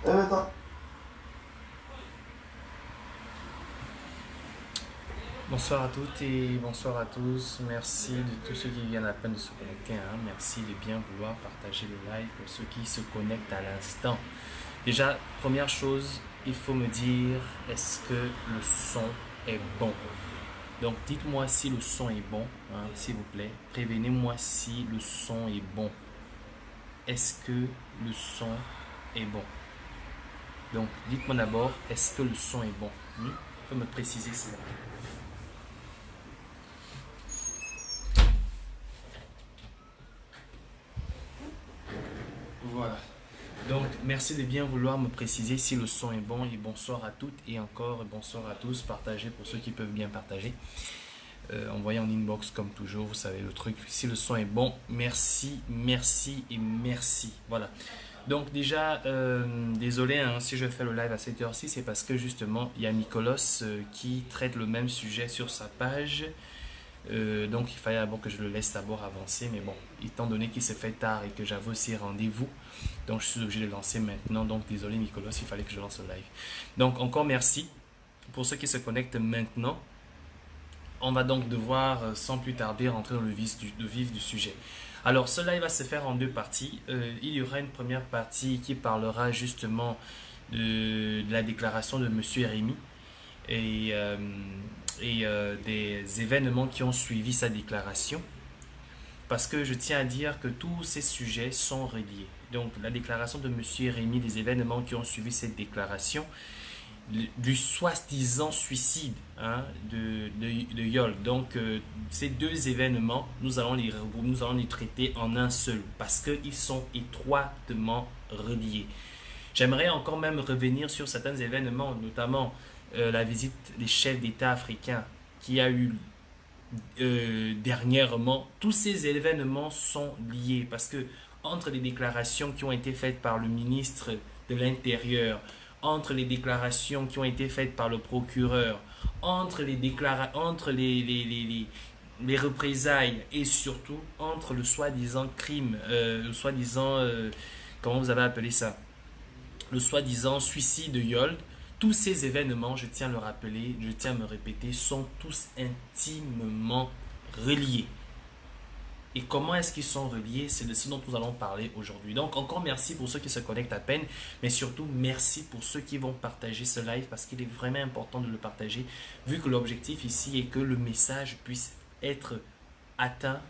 Bonsoir à toutes et bonsoir à tous. Merci de tous ceux qui viennent à peine de se connecter, hein. Merci de bien vouloir partager le live pour ceux qui se connectent à l'instant. Déjà, première chose, il faut me dire est-ce que le son est bon. Donc dites-moi si le son est bon, hein, s'il vous plaît. Prévenez-moi si le son est bon. Est-ce que le son est bon? Donc dites-moi d'abord, est-ce que le son est bon? Il faut me préciser cela. Voilà. Donc, merci de bien vouloir me préciser si le son est bon. Et bonsoir à toutes et encore bonsoir à tous. Partagez pour ceux qui peuvent bien partager. Envoyez en inbox comme toujours, vous savez le truc. Si le son est bon, merci, merci et merci. Voilà. Donc déjà, désolé hein, si je fais le live à cette heure-ci, c'est parce que justement, il y a Nicolas qui traite le même sujet sur sa page. Donc il fallait d'abord que je le laisse d'abord avancer, mais bon, étant donné qu'il s'est fait tard et que j'avais aussi rendez-vous, donc je suis obligé de lancer maintenant. Donc désolé Nicolas, il fallait que je lance le live. Donc encore merci pour ceux qui se connectent maintenant. On va donc devoir sans plus tarder rentrer dans le vif du sujet. Alors ce live va se faire en deux parties. Il y aura une première partie qui parlera justement de la déclaration de Monsieur Rémy et, des événements qui ont suivi sa déclaration. Parce que je tiens à dire que tous ces sujets sont reliés. Donc la déclaration de Monsieur Rémy, des événements qui ont suivi cette déclaration, du soi-disant suicide hein, de Yol. Donc ces deux événements, nous allons les traiter en un seul parce qu'ils sont étroitement reliés. J'aimerais encore même revenir sur certains événements, notamment la visite des chefs d'État africains qui a eu dernièrement. Tous ces événements sont liés parce que entre les déclarations qui ont été faites par le ministre de l'Intérieur, entre les déclarations qui ont été faites par le procureur, entre les représailles et surtout entre le soi-disant crime, le soi-disant, comment vous avez appelé ça, le soi-disant suicide de Yold, tous ces événements, je tiens à le rappeler, je tiens à me répéter, sont tous intimement reliés. Et comment est-ce qu'ils sont reliés? C'est de ce dont nous allons parler aujourd'hui. Donc encore merci pour ceux qui se connectent à peine, mais surtout merci pour ceux qui vont partager ce live parce qu'il est vraiment important de le partager vu que l'objectif ici est que le message puisse être atteint,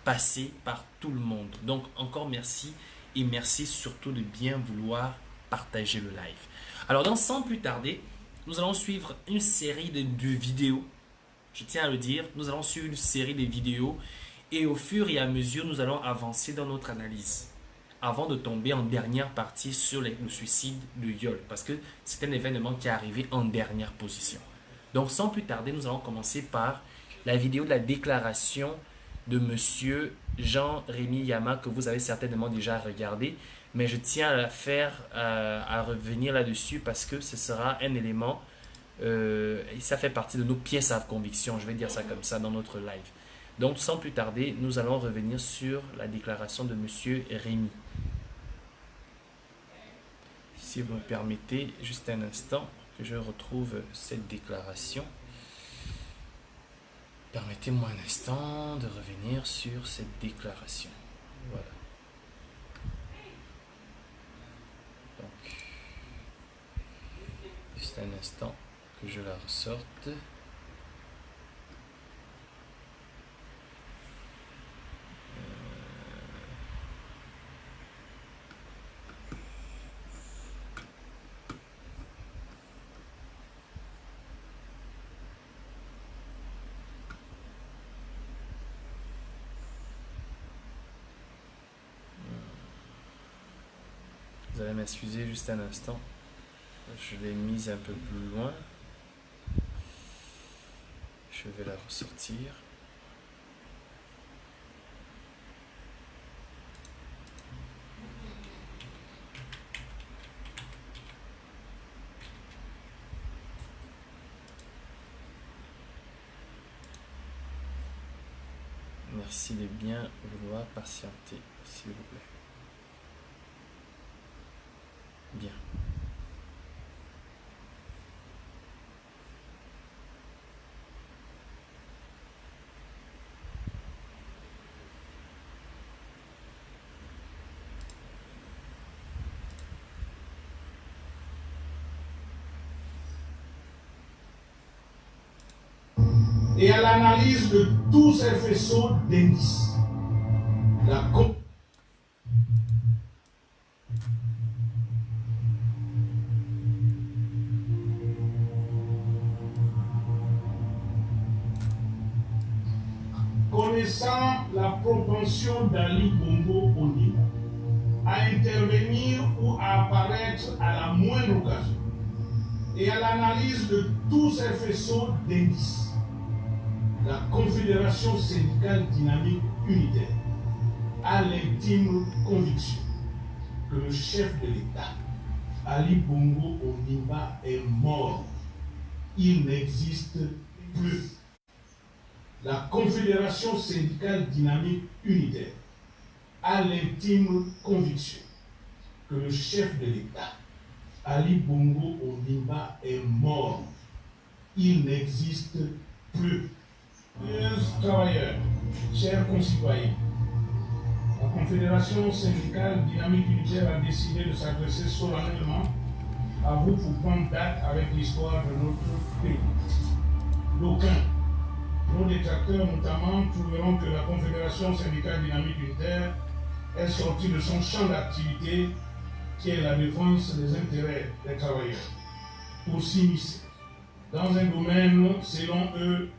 passé par tout le monde. Donc encore merci et merci surtout de bien vouloir partager le live. Alors donc sans plus tarder, nous allons suivre une série de vidéos. Je tiens à le dire, nous allons suivre une série de vidéos et au fur et à mesure, nous allons avancer dans notre analyse avant de tomber en dernière partie sur le suicide de Yol parce que c'est un événement qui est arrivé en dernière position. Donc sans plus tarder, nous allons commencer par la vidéo de la déclaration de Monsieur Jean-Rémy Yama que vous avez certainement déjà regardé, mais je tiens à la faire, à revenir là-dessus parce que ce sera un élément, ça fait partie de nos pièces à conviction, je vais dire ça comme ça dans notre live. Donc sans plus tarder, nous allons revenir sur la déclaration de Monsieur Rémy. Si vous me permettez, juste un instant que je retrouve cette déclaration. Permettez-moi un instant de revenir sur cette déclaration. Voilà. Donc, juste un instant que je la ressorte. Vous allez m'excuser juste un instant. Je l'ai mise un peu plus loin. Je vais la ressortir. Merci de bien vouloir patienter, s'il vous plaît. Bien. et à l'analyse de tous ces faisceaux d'indices. La connaissant la propension d'Ali Bongo Ondimba à intervenir ou à apparaître à la moindre occasion, et à l'analyse de tous ces faisceaux d'indices, la Confédération syndicale dynamique unitaire a l'intime conviction que le chef de l'État, Ali Bongo Ondimba, est mort. Il n'existe plus. La Confédération syndicale dynamique unitaire a l'intime conviction que le chef de l'État, Ali Bongo Ondimba, est mort. Il n'existe plus. Chers travailleurs, chers concitoyens, la Confédération syndicale dynamique unitaire a décidé de s'adresser solennellement à vous pour prendre date avec l'histoire de notre pays. D'aucuns, nos détracteurs notamment, trouveront que la Confédération syndicale dynamique unitaire est sortie de son champ d'activité qui est la défense des intérêts des travailleurs pour s'immiscer dans un domaine, selon eux,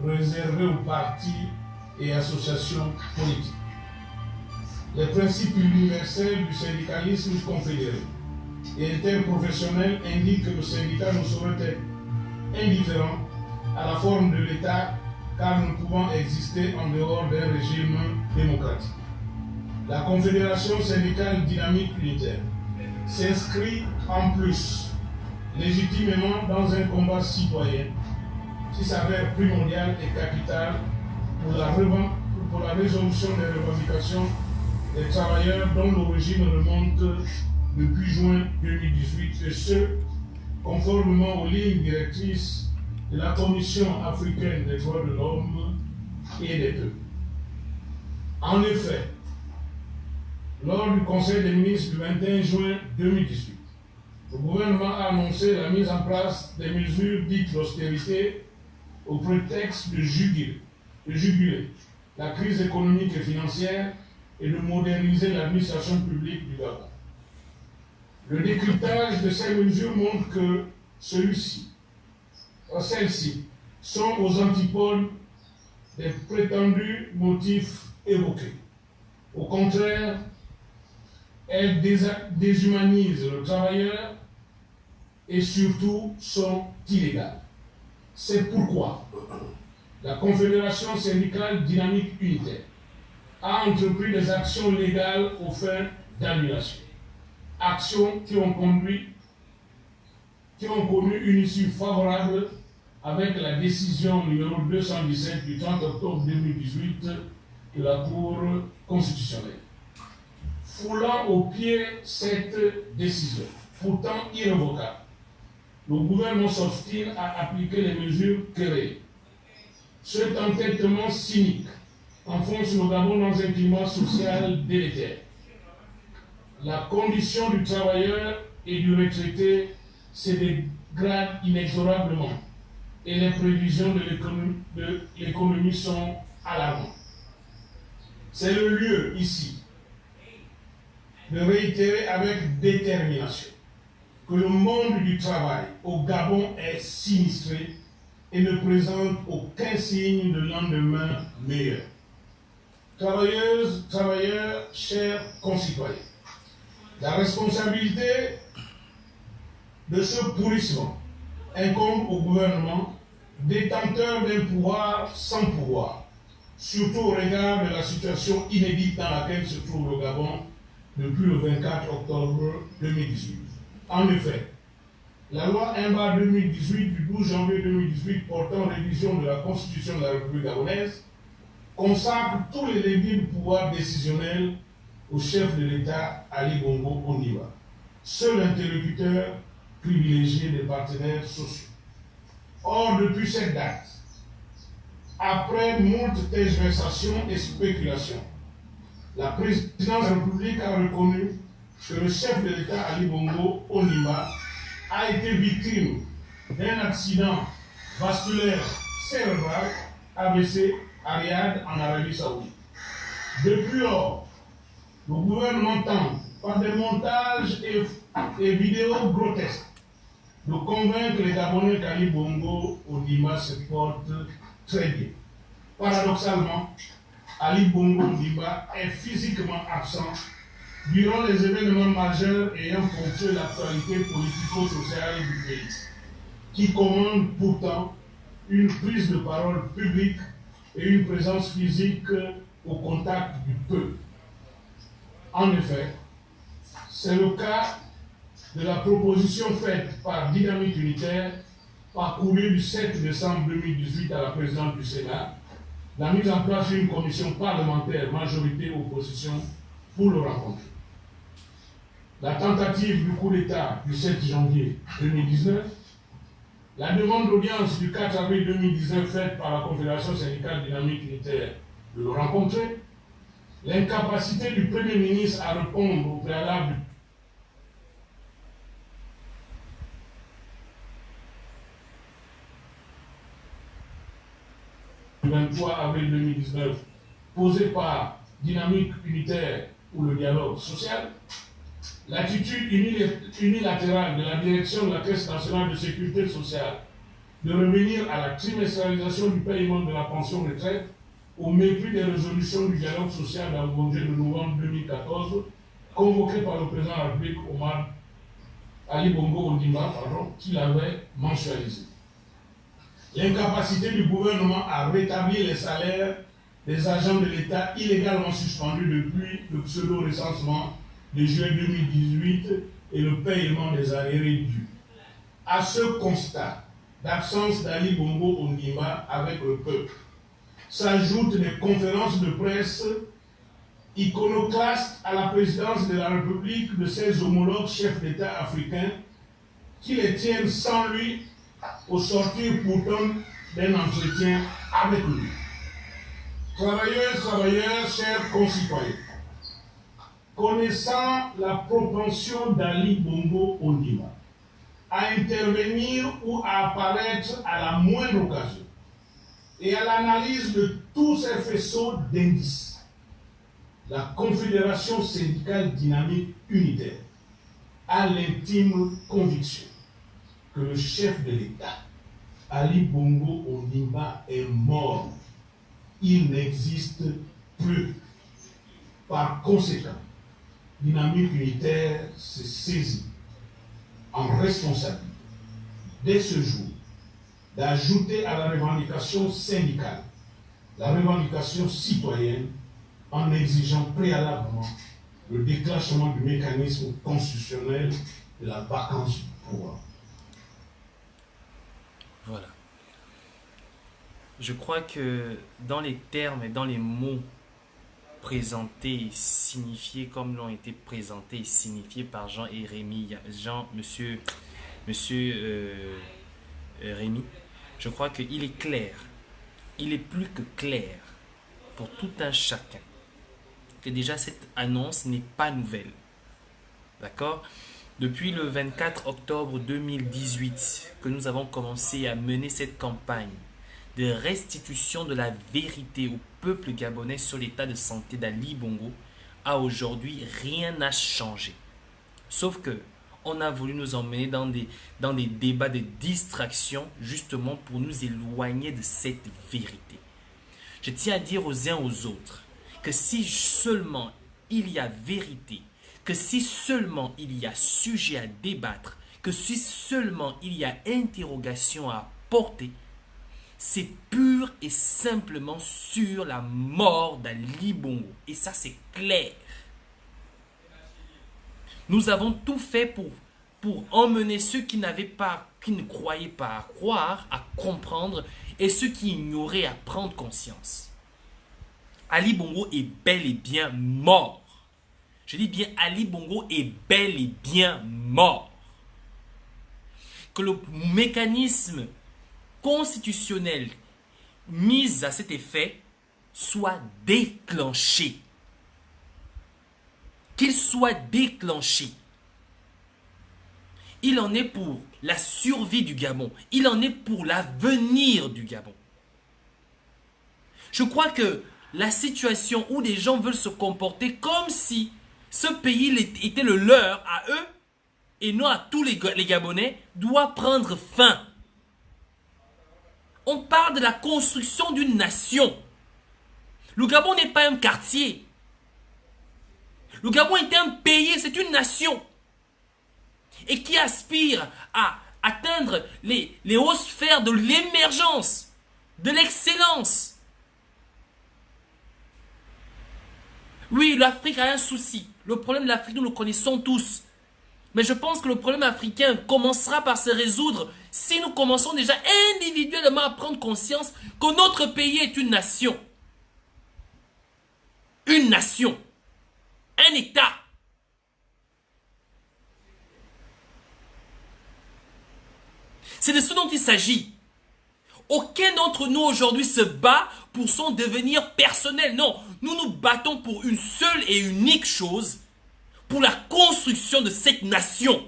réservé aux partis et associations politiques. Les principes universels du syndicalisme confédéré et interprofessionnel indiquent que le syndicat ne saurait être indifférent à la forme de l'État, car ne pouvant exister en dehors d'un régime démocratique. La Confédération syndicale dynamique unitaire s'inscrit en plus légitimement dans un combat citoyen qui s'avère primordial et capital pour la résolution des revendications des travailleurs dont l'origine remonte depuis juin 2018, et ce, conformément aux lignes directrices de la Commission africaine des droits de l'homme et des peuples. En effet, lors du Conseil des ministres du 21 juin 2018, le gouvernement a annoncé la mise en place des mesures dites d'austérité au prétexte de juguler la crise économique et financière et de moderniser l'administration publique du Gabon. Le décryptage de ces mesures montre que celles-ci sont aux antipodes des prétendus motifs évoqués. Au contraire, elles déshumanisent le travailleur et surtout sont illégales. C'est pourquoi la Confédération syndicale dynamique unitaire a entrepris des actions légales aux fins d'annulation. Actions qui ont connu une issue favorable avec la décision numéro 217 du 30 octobre 2018 de la Cour constitutionnelle. Foulant au pied cette décision, pourtant irrévocable, le gouvernement s'obstine à appliquer les mesures créées. Cet entêtement cynique enfonce le Gabon dans un climat social délétère. La condition du travailleur et du retraité se dégrade inexorablement et les prévisions de l'économie sont alarmantes. C'est le lieu ici de réitérer avec détermination que le monde du travail au Gabon est sinistré et ne présente aucun signe de lendemain meilleur. Travailleuses, travailleurs, chers concitoyens, la responsabilité de ce pourrissement incombe au gouvernement, détenteur d'un pouvoir sans pouvoir, surtout au regard de la situation inédite dans laquelle se trouve le Gabon depuis le 24 octobre 2018. En effet, la loi IMBA 2018 du 12 janvier 2018 portant révision de la Constitution de la République gabonaise consacre tous les leviers du pouvoir décisionnel au chef de l'État Ali Bongo Ondimba, seul interlocuteur privilégié des partenaires sociaux. Or, depuis cette date, après moult tergiversations et spéculations, la présidence de la République a reconnu que le chef de l'État Ali Bongo Ondimba a été victime d'un accident vasculaire cérébral ABC à Riyad en Arabie Saoudite. Depuis lors, le gouvernement tente, par des montages et vidéos grotesques, de convaincre les Gabonais qu'Ali Bongo Ondimba se porte très bien. Paradoxalement, Ali Bongo Ondimba est physiquement absent durant les événements majeurs ayant ponctué l'actualité politico-sociale du pays, qui commande pourtant une prise de parole publique et une présence physique au contact du peuple. En effet, c'est le cas de la proposition faite par Dynamique Unitaire, parcourue du 7 décembre 2018 à la présidente du Sénat, la mise en place d'une commission parlementaire majorité-opposition pour le rencontrer. La tentative du coup d'État du 7 janvier 2019, la demande d'audience du 4 avril 2019 faite par la Confédération syndicale dynamique unitaire de le rencontrer, l'incapacité du Premier ministre à répondre au préalable du 23 avril 2019 posé par Dynamique unitaire pour le dialogue social, l'attitude unilatérale de la direction de la Caisse nationale de sécurité sociale de revenir à la trimestrialisation du paiement de la pension retraite au mépris des résolutions du dialogue social dans le budget de novembre 2014 convoqué par le président de la République Ali Bongo Ondimba, qui l'avait mensualisé. L'incapacité du gouvernement à rétablir les salaires des agents de l'État illégalement suspendus depuis le pseudo-recensement de juillet 2018 et le paiement des arriérés dus. À ce constat d'absence d'Ali Bongo Ondimba avec le peuple s'ajoutent des conférences de presse iconoclastes à la présidence de la République de ses homologues chefs d'État africains qui les tiennent sans lui au sortir pourtant d'un entretien avec lui. Travailleuses, travailleurs, chers concitoyens, connaissant la propension d'Ali Bongo Ondimba à intervenir ou à apparaître à la moindre occasion et à l'analyse de tous ces faisceaux d'indices, la Confédération syndicale dynamique unitaire a l'intime conviction que le chef de l'État, Ali Bongo Ondimba, est mort. Il n'existe plus. Par conséquent, Dynamique unitaire se saisit en responsabilité dès ce jour d'ajouter à la revendication syndicale la revendication citoyenne en exigeant préalablement le déclenchement du mécanisme constitutionnel de la vacance du pouvoir. Voilà. Je crois que dans les termes et dans les mots présentés et signifiés comme l'ont été présentés et signifiés par Jean et Rémi, monsieur Rémi, je crois qu'il est clair, il est plus que clair pour tout un chacun que déjà cette annonce n'est pas nouvelle. D'accord ? Depuis le 24 octobre 2018 que nous avons commencé à mener cette campagne de restitution de la vérité au peuple gabonais sur l'état de santé d'Ali Bongo, à aujourd'hui, rien n'a changé. Sauf que on a voulu nous emmener dans des débats de distraction justement pour nous éloigner de cette vérité. Je tiens à dire aux uns aux autres que si seulement il y a vérité, que si seulement il y a sujet à débattre, que si seulement il y a interrogation à porter, c'est pur et simplement sur la mort d'Ali Bongo. Et ça, c'est clair. Nous avons tout fait pour emmener ceux qui ne croyaient pas à croire, à comprendre, et ceux qui ignoraient à prendre conscience. Ali Bongo est bel et bien mort. Je dis bien, Ali Bongo est bel et bien mort. Que le mécanisme constitutionnel mis à cet effet soit déclenché. Qu'il soit déclenché. Il en est pour la survie du Gabon. Il en est pour l'avenir du Gabon. Je crois que la situation où les gens veulent se comporter comme si ce pays était le leur à eux et non à tous les Gabonais doit prendre fin. On parle de la construction d'une nation. Le Gabon n'est pas un quartier. Le Gabon est un pays, c'est une nation. Et qui aspire à atteindre les hautes sphères de l'émergence, de l'excellence. Oui, l'Afrique a un souci. Le problème de l'Afrique, nous le connaissons tous. Mais je pense que le problème africain commencera par se résoudre si nous commençons déjà individuellement à prendre conscience que notre pays est une nation. Une nation. Un État. C'est de ce dont il s'agit. Aucun d'entre nous aujourd'hui se bat pour son devenir personnel. Non, nous nous battons pour une seule et unique chose, pour la construction de cette nation.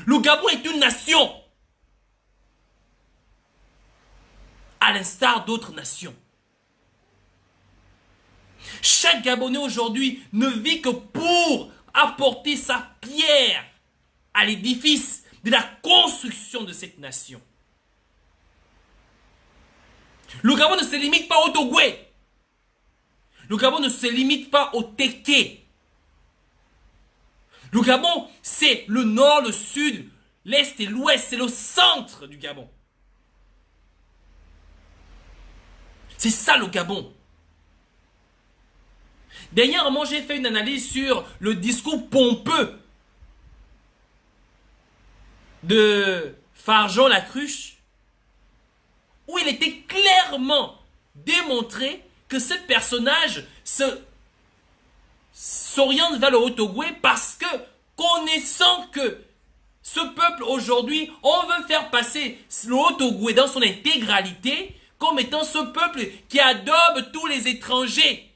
Le Gabon est une nation, à l'instar d'autres nations. Chaque Gabonais aujourd'hui ne vit que pour apporter sa pierre à l'édifice de la construction de cette nation. Le Gabon ne se limite pas au Togoué. Le Gabon ne se limite pas au Téké. Le Gabon, c'est le nord, le sud, l'est et l'ouest, c'est le centre du Gabon. C'est ça le Gabon. Dernièrement, j'ai fait une analyse sur le discours pompeux de Farjean Lacruche, où il était clairement démontré que ce personnage s'oriente vers le Haut-Ogooué parce que, connaissant que ce peuple aujourd'hui, on veut faire passer le Haut-Ogooué dans son intégralité comme étant ce peuple qui adobe tous les étrangers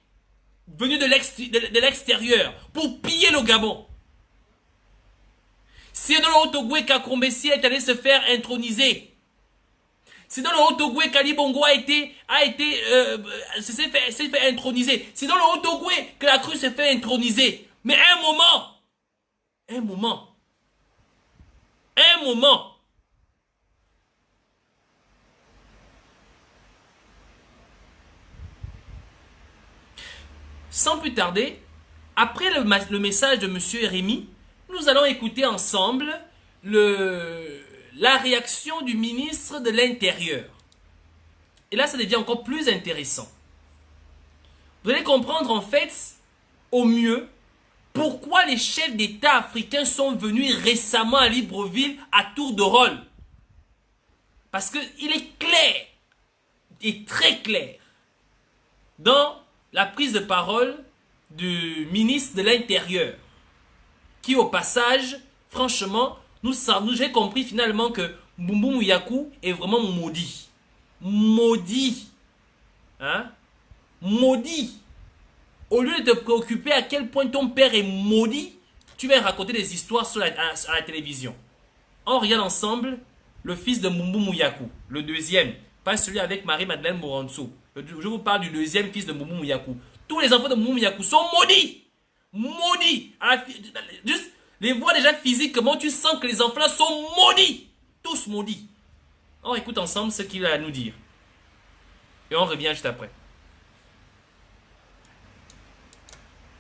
venus de l'extérieur pour piller le Gabon. C'est dans le Haut-Ogooué qu'Akombessi est allé se faire introniser. C'est dans le Haut-Ogooué qu'Ali Bongo s'est fait introniser. C'est dans le Haut-Ogooué que la crue s'est fait introniser. Mais un moment, sans plus tarder, après le message de M. Rémy, nous allons écouter ensemble la réaction du ministre de l'Intérieur. Et là, ça devient encore plus intéressant. Vous allez comprendre en fait, au mieux, pourquoi les chefs d'État africains sont venus récemment à Libreville à tour de rôle. Parce qu'il est clair, et très clair, dans la prise de parole du ministre de l'Intérieur, qui au passage, franchement, j'ai compris finalement que Mbumbu Mouyakou est vraiment maudit. Maudit. Hein? Maudit. Au lieu de te préoccuper à quel point ton père est maudit, tu vas raconter des histoires à la télévision. On regarde ensemble le fils de Mbumbu Mouyakou, le deuxième, pas celui avec Marie-Madeleine Morantsou. Je vous parle du deuxième fils de Mbumbu Mouyakou. Tous les enfants de Mbumbu Mouyakou sont maudits. Maudits. Juste les voix déjà physiquement, tu sens que les enfants là sont maudits. Tous maudits. On écoute ensemble ce qu'il a à nous dire. Et on revient juste après.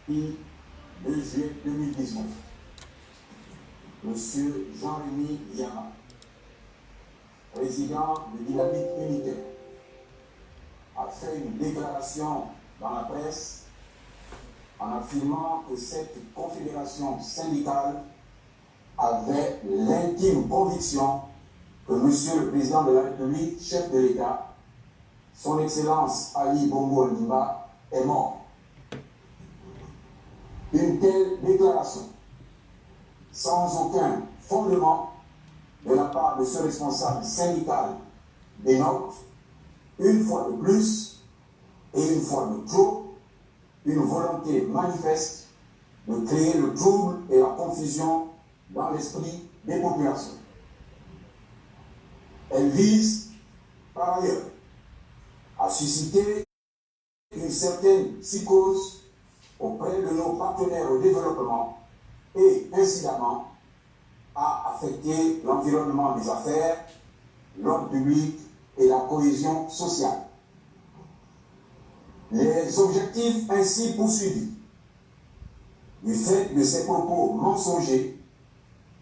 Le 2 juillet 2019, Monsieur Jean-Rémy Yama, président de Dynamique Unitaire, a fait une déclaration dans la presse en affirmant que cette confédération syndicale avait l'intime conviction que Monsieur le Président de la République, chef de l'État, son Excellence Ali Bongo Ondimba, est mort. Une telle déclaration, sans aucun fondement de la part de ce responsable syndical, dénote, une fois de plus et une fois de trop, une volonté manifeste de créer le trouble et la confusion dans l'esprit des populations. Elle vise, par ailleurs, a suscité une certaine psychose auprès de nos partenaires au développement et incidemment a affecté l'environnement des affaires, l'ordre public et la cohésion sociale. Les objectifs ainsi poursuivis du fait de ces propos mensongers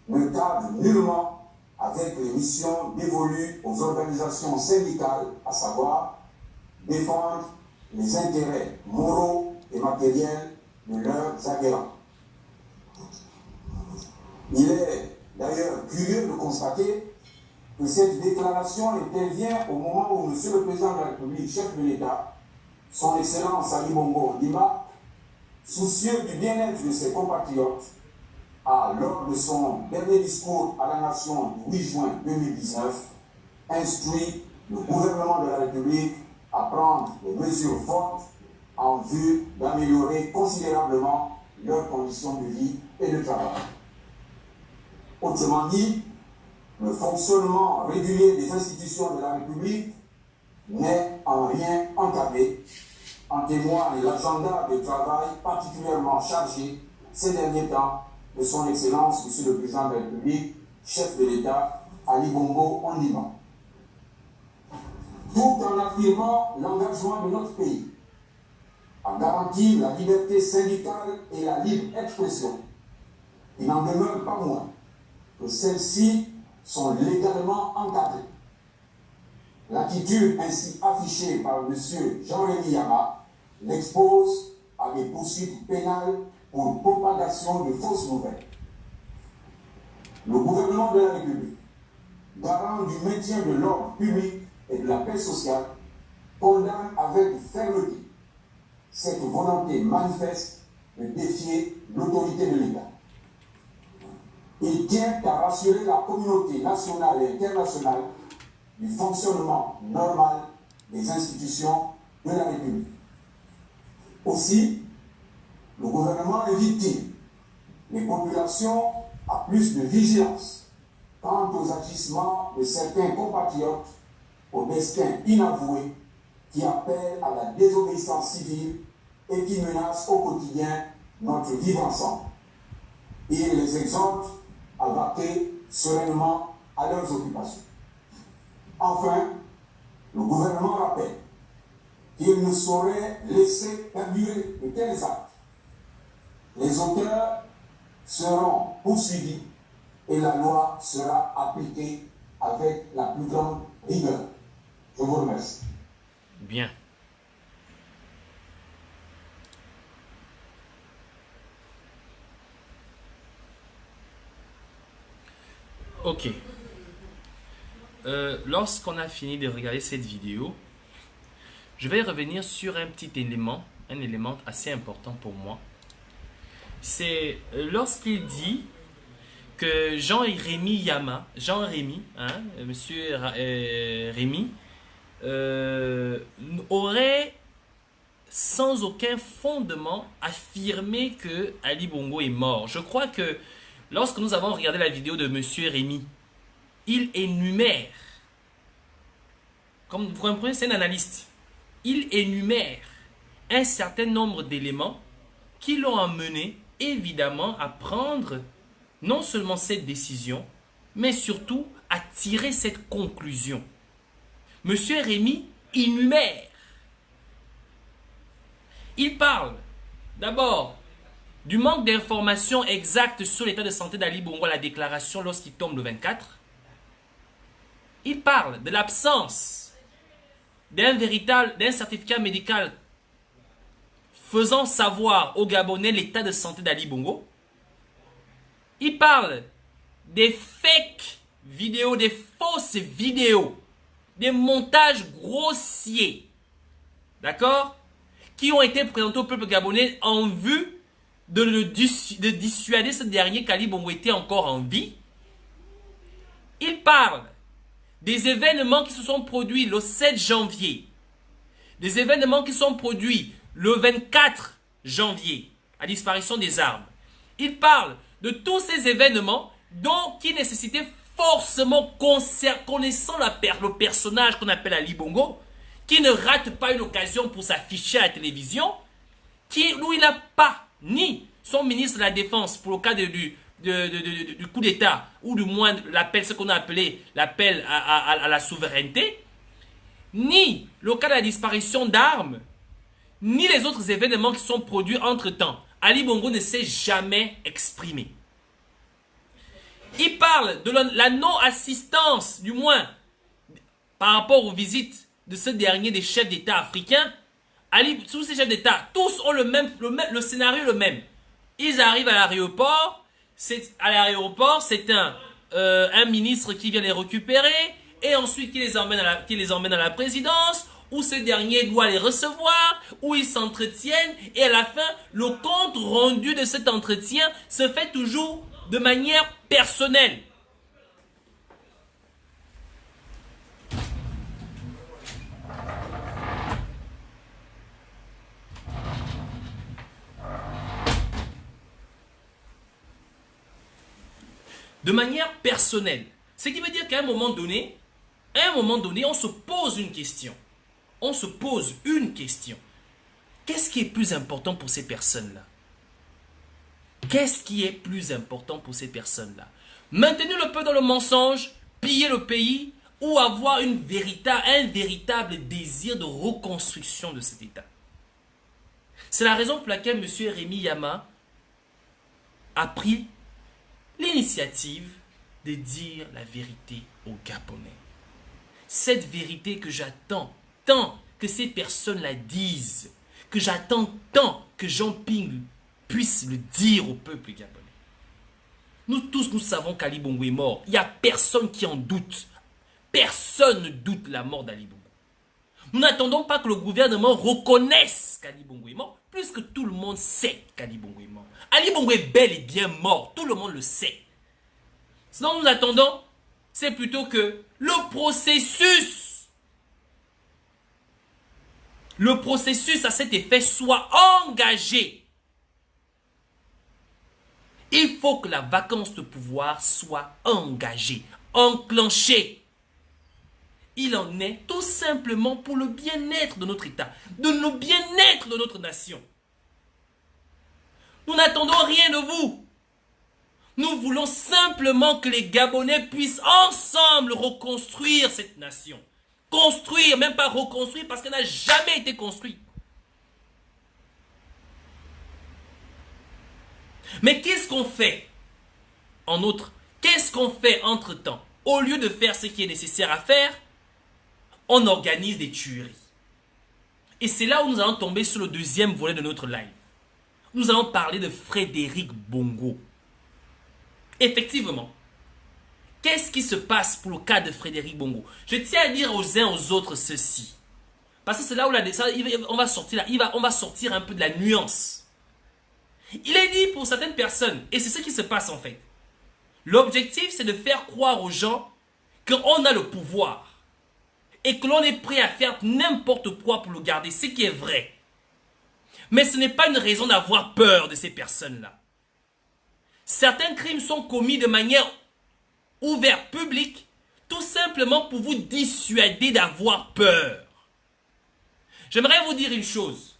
ne cadrent nullement avec les missions dévolues aux organisations syndicales, à savoir défendre les intérêts moraux et matériels de leurs adhérents. Il est d'ailleurs curieux de constater que cette déclaration intervient au moment où M. le Président de la République, chef de l'État, son Excellence Ali Bongo Ondimba, soucieux du bien-être de ses compatriotes, a, lors de son dernier discours à la nation du 8 juin 2019, instruit le gouvernement de la République à prendre des mesures fortes en vue d'améliorer considérablement leurs conditions de vie et de travail. Autrement dit, le fonctionnement régulier des institutions de la République n'est en rien entamé. En témoigne l'agenda de travail particulièrement chargé ces derniers temps de son Excellence, Monsieur le Président de la République, chef de l'État, Ali Bongo Ondimba. Tout en affirmant l'engagement de notre pays à garantir la liberté syndicale et la libre expression, il n'en demeure pas moins que celles-ci sont légalement encadrées. L'attitude ainsi affichée par M. Jean-Rémy Yama l'expose à des poursuites pénales pour propagation de fausses nouvelles. Le gouvernement de la République, garant du maintien de l'ordre public et de la paix sociale, condamne avec fermeté cette volonté manifeste de défier l'autorité de l'État. Il tient à rassurer la communauté nationale et internationale du fonctionnement normal des institutions de la République. Aussi, le gouvernement invite-t-il les populations à plus de vigilance quant aux agissements de certains compatriotes au destin inavoué qui appellent à la désobéissance civile et qui menacent au quotidien notre vivre ensemble. Il les exhorte à vaquer sereinement à leurs occupations. Enfin, le gouvernement rappelle qu'il ne saurait laisser perdurer de tels actes. Les auteurs seront poursuivis et la loi sera appliquée avec la plus grande rigueur. Je vous remercie. Bien. Ok. Lorsqu'on a fini de regarder cette vidéo, je vais revenir sur un petit élément, un élément assez important pour moi. C'est lorsqu'il dit que Jean-Rémy Yama, monsieur Rémy, aurait sans aucun fondement affirmé que Ali Bongo est mort. Je crois que lorsque nous avons regardé la vidéo de monsieur Rémy, il énumère, comme vous comprenez, c'est un analyste, il énumère un certain nombre d'éléments qui l'ont amené évidemment à prendre non seulement cette décision, mais surtout à tirer cette conclusion. Monsieur Rémy énumère. Il parle d'abord du manque d'informations exactes sur l'état de santé d'Ali Bongo à la déclaration lorsqu'il tombe le 24. Il parle de l'absence d'un certificat médical faisant savoir aux Gabonais l'état de santé d'Ali Bongo. Il parle des fake vidéos, des fausses vidéos, des montages grossiers, d'accord, qui ont été présentés au peuple gabonais en vue de dissuader ce dernier qu'Ali Bongo était encore en vie. Il parle des événements qui se sont produits le 7 janvier, des événements qui sont produits le 24 janvier, à disparition des armes. Il parle de tous ces événements qui nécessitaient forcément, connaissant le personnage qu'on appelle Ali Bongo, qui ne rate pas une occasion pour s'afficher à la télévision, où il n'a pas ni son ministre de la Défense pour le cas du coup d'État, ou du moins l'appel, ce qu'on a appelé l'appel à la souveraineté, ni le cas de la disparition d'armes, ni les autres événements qui sont produits entre-temps. Ali Bongo ne s'est jamais exprimé. Il parle de la non-assistance, du moins, par rapport aux visites de ce dernier des chefs d'État africains. Tous ces chefs d'État, tous ont le scénario le même. Ils arrivent à l'aéroport, c'est un ministre qui vient les récupérer, et ensuite qui les emmène à la présidence, où ce dernier doit les recevoir, où ils s'entretiennent, et à la fin, le compte rendu de cet entretien se fait toujours de manière personnelle. De manière personnelle. Ce qui veut dire qu'à un moment donné, on se pose une question. On se pose une question. Qu'est-ce qui est plus important pour ces personnes-là? Qu'est-ce qui est plus important pour ces personnes-là? Maintenir le peuple dans le mensonge, piller le pays, ou avoir un véritable désir de reconstruction de cet État? C'est la raison pour laquelle M. Rémi Yama a pris l'initiative de dire la vérité aux Gabonais. Cette vérité que j'attends tant que ces personnes la disent, que j'attends tant que Jean Ping puisse le dire au peuple gabonais. Nous tous, nous savons qu'Ali Bongo est mort. Il n'y a personne qui en doute. Personne ne doute la mort d'Ali Bongo. Nous n'attendons pas que le gouvernement reconnaisse qu'Ali Bongo est mort, puisque tout le monde sait qu'Ali Bongo est mort. Ali Bongo est bel et bien mort. Tout le monde le sait. Ce dont nous attendons, c'est plutôt que le processus à cet effet soit engagé. Il faut que la vacance de pouvoir soit engagée, enclenchée. Il en est tout simplement pour le bien-être de notre État, le bien-être de notre nation. Nous n'attendons rien de vous. Nous voulons simplement que les Gabonais puissent ensemble reconstruire cette nation. Construire, même pas reconstruire, parce qu'elle n'a jamais été construite. Mais qu'est-ce qu'on fait en outre? Qu'est-ce qu'on fait entre-temps? Au lieu de faire ce qui est nécessaire à faire, on organise des tueries. Et c'est là où nous allons tomber sur le deuxième volet de notre live. Nous allons parler de Frédéric Bongo. Effectivement, qu'est-ce qui se passe pour le cas de Frédéric Bongo? Je tiens à dire aux uns aux autres ceci. Parce que c'est là où on va sortir un peu de la nuance. Il est dit pour certaines personnes, et c'est ce qui se passe en fait. L'objectif, c'est de faire croire aux gens qu'on a le pouvoir. Et que l'on est prêt à faire n'importe quoi pour le garder, ce qui est vrai. Mais ce n'est pas une raison d'avoir peur de ces personnes-là. Certains crimes sont commis de manière ouverte, publique, tout simplement pour vous dissuader d'avoir peur. J'aimerais vous dire une chose.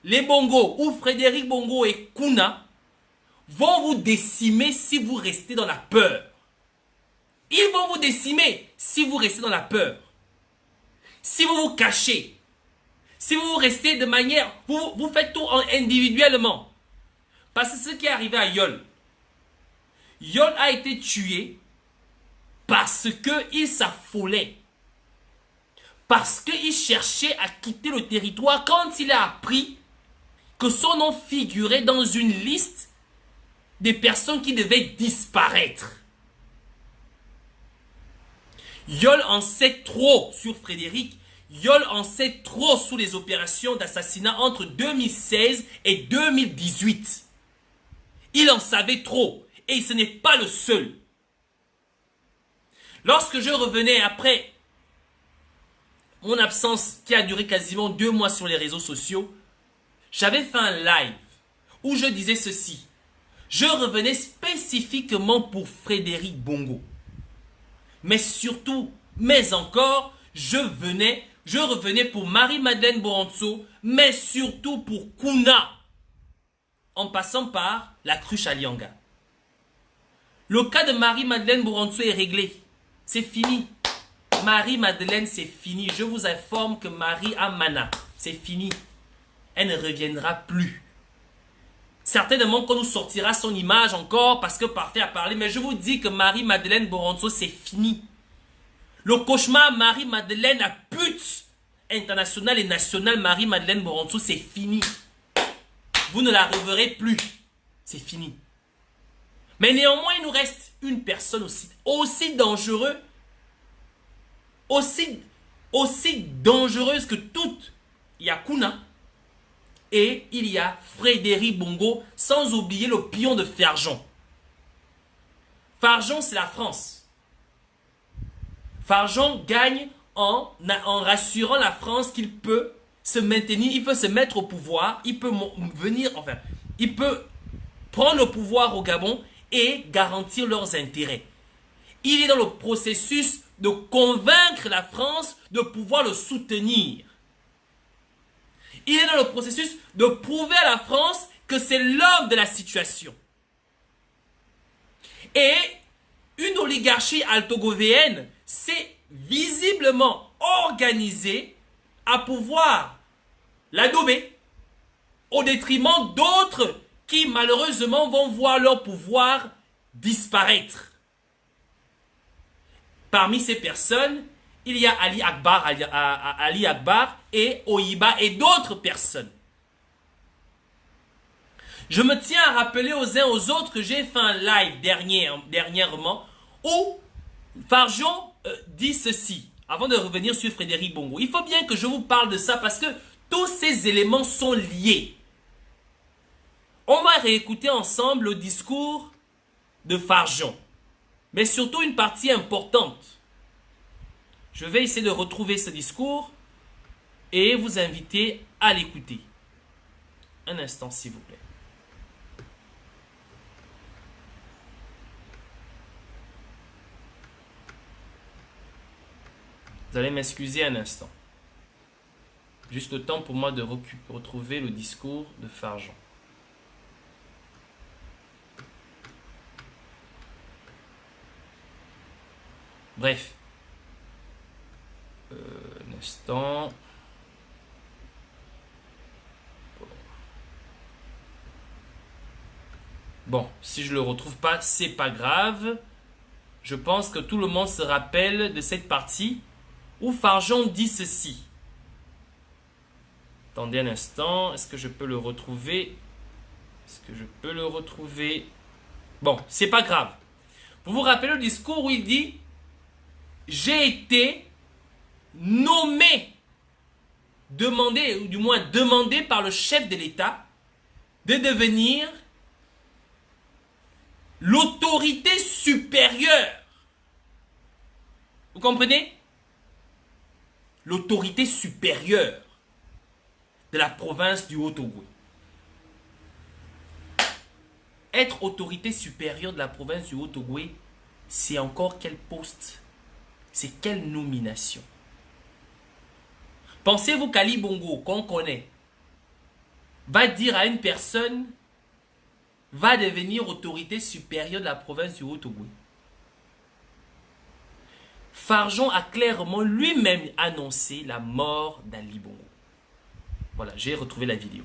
Les Bongo ou Frédéric Bongo et Kuna vont vous décimer si vous restez dans la peur. Ils vont vous décimer si vous restez dans la peur. Si vous vous cachez. Si vous restez de manière... Vous faites tout individuellement. Parce que ce qui est arrivé à Yol. Yol a été tué parce qu'il s'affolait. Parce qu'il cherchait à quitter le territoire quand il a appris que son nom figurait dans une liste des personnes qui devaient disparaître. Yol en sait trop sur Frédéric. Yol en sait trop sur les opérations d'assassinat entre 2016 et 2018. Il en savait trop. Et ce n'est pas le seul. Lorsque je revenais après mon absence qui a duré quasiment 2 mois sur les réseaux sociaux, j'avais fait un live où je disais ceci. Je revenais spécifiquement pour Frédéric Bongo. Mais surtout, mais encore, je venais je revenais pour Marie-Madeleine Boronzo, mais surtout pour Kuna, en passant par la cruche Alianga. Le cas de Marie-Madeleine Boronzo est réglé. C'est fini. Marie-Madeleine, c'est fini. Je vous informe que Marie Amana, c'est fini. Elle ne reviendra plus. Certainement qu'on nous sortira son image encore parce que parfait à parler. Mais je vous dis que Marie-Madeleine Boronzo, c'est fini. Le cauchemar Marie-Madeleine, la pute internationale et nationale Marie-Madeleine Boronzo, c'est fini. Vous ne la reverrez plus. C'est fini. Mais néanmoins, il nous reste une personne aussi dangereuse, aussi dangereuse que toutes. Il y a Kuna et il y a Frédéric Bongo, sans oublier le pion de Farjon. Farjon, c'est la France. Farjon gagne en rassurant la France qu'il peut se maintenir, il peut se mettre au pouvoir, il peut il peut prendre le pouvoir au Gabon et garantir leurs intérêts. Il est dans le processus de convaincre la France de pouvoir le soutenir. Il est dans le processus de prouver à la France que c'est l'homme de la situation. Et une oligarchie altogovéenne s'est visiblement organisée à pouvoir l'adouber au détriment d'autres qui malheureusement vont voir leur pouvoir disparaître. Parmi ces personnes, il y a Ali Akbar et Oyiba et d'autres personnes. Je me tiens à rappeler aux uns aux autres que j'ai fait un live dernièrement où Farjon dit ceci, avant de revenir sur Frédéric Bongo. Il faut bien que je vous parle de ça parce que tous ces éléments sont liés. On va réécouter ensemble le discours de Farjon, mais surtout une partie importante. Je vais essayer de retrouver ce discours et vous inviter à l'écouter. Un instant, s'il vous plaît. Vous allez m'excuser un instant. Juste le temps pour moi de retrouver le discours de Farjon. Bref. Un instant. Bon, si je ne le retrouve pas, c'est pas grave. Je pense que tout le monde se rappelle de cette partie où Farjon dit ceci. Attendez un instant, est-ce que je peux le retrouver? Bon, c'est pas grave. Vous vous rappelez le discours où il dit « J'ai été nommé, demandé, ou du moins demandé par le chef de l'État de devenir l'autorité supérieure. » Vous comprenez? L'autorité supérieure de la province du Haut-Ogooué. Être autorité supérieure de la province du Haut-Ogooué, c'est encore quel poste? C'est quelle nomination? Pensez-vous qu'Ali Bongo, qu'on connaît, va dire à une personne, va devenir autorité supérieure de la province du Haut-Ogooué? Farjon a clairement lui-même annoncé la mort d'Ali Bongo. Voilà, j'ai retrouvé la vidéo.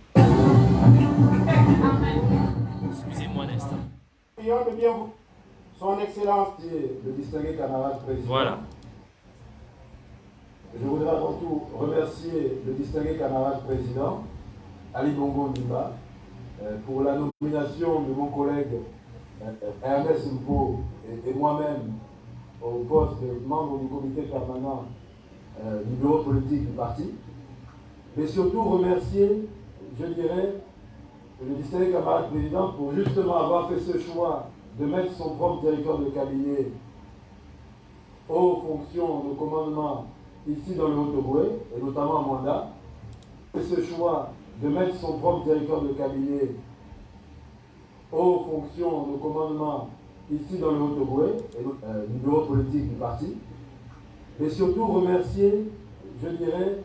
Excusez-moi un instant. Son Excellence, le distingué camarade président. Voilà. Je voudrais avant tout remercier le distingué camarade président, Ali Bongo Ndimba, pour la nomination de mon collègue Ernest Mpo et moi-même au poste de membre du comité permanent du bureau politique du parti. Mais surtout remercier, je dirais, le distingué camarade président pour justement avoir fait ce choix de mettre son propre directeur de cabinet aux fonctions de commandement ici dans le Haut-Ogooué, et notamment à Mwanda. Et ce choix de mettre son propre directeur de cabinet aux fonctions de commandement ici dans le Haut-Ogooué, et du bureau politique du parti. Et surtout remercier, je dirais,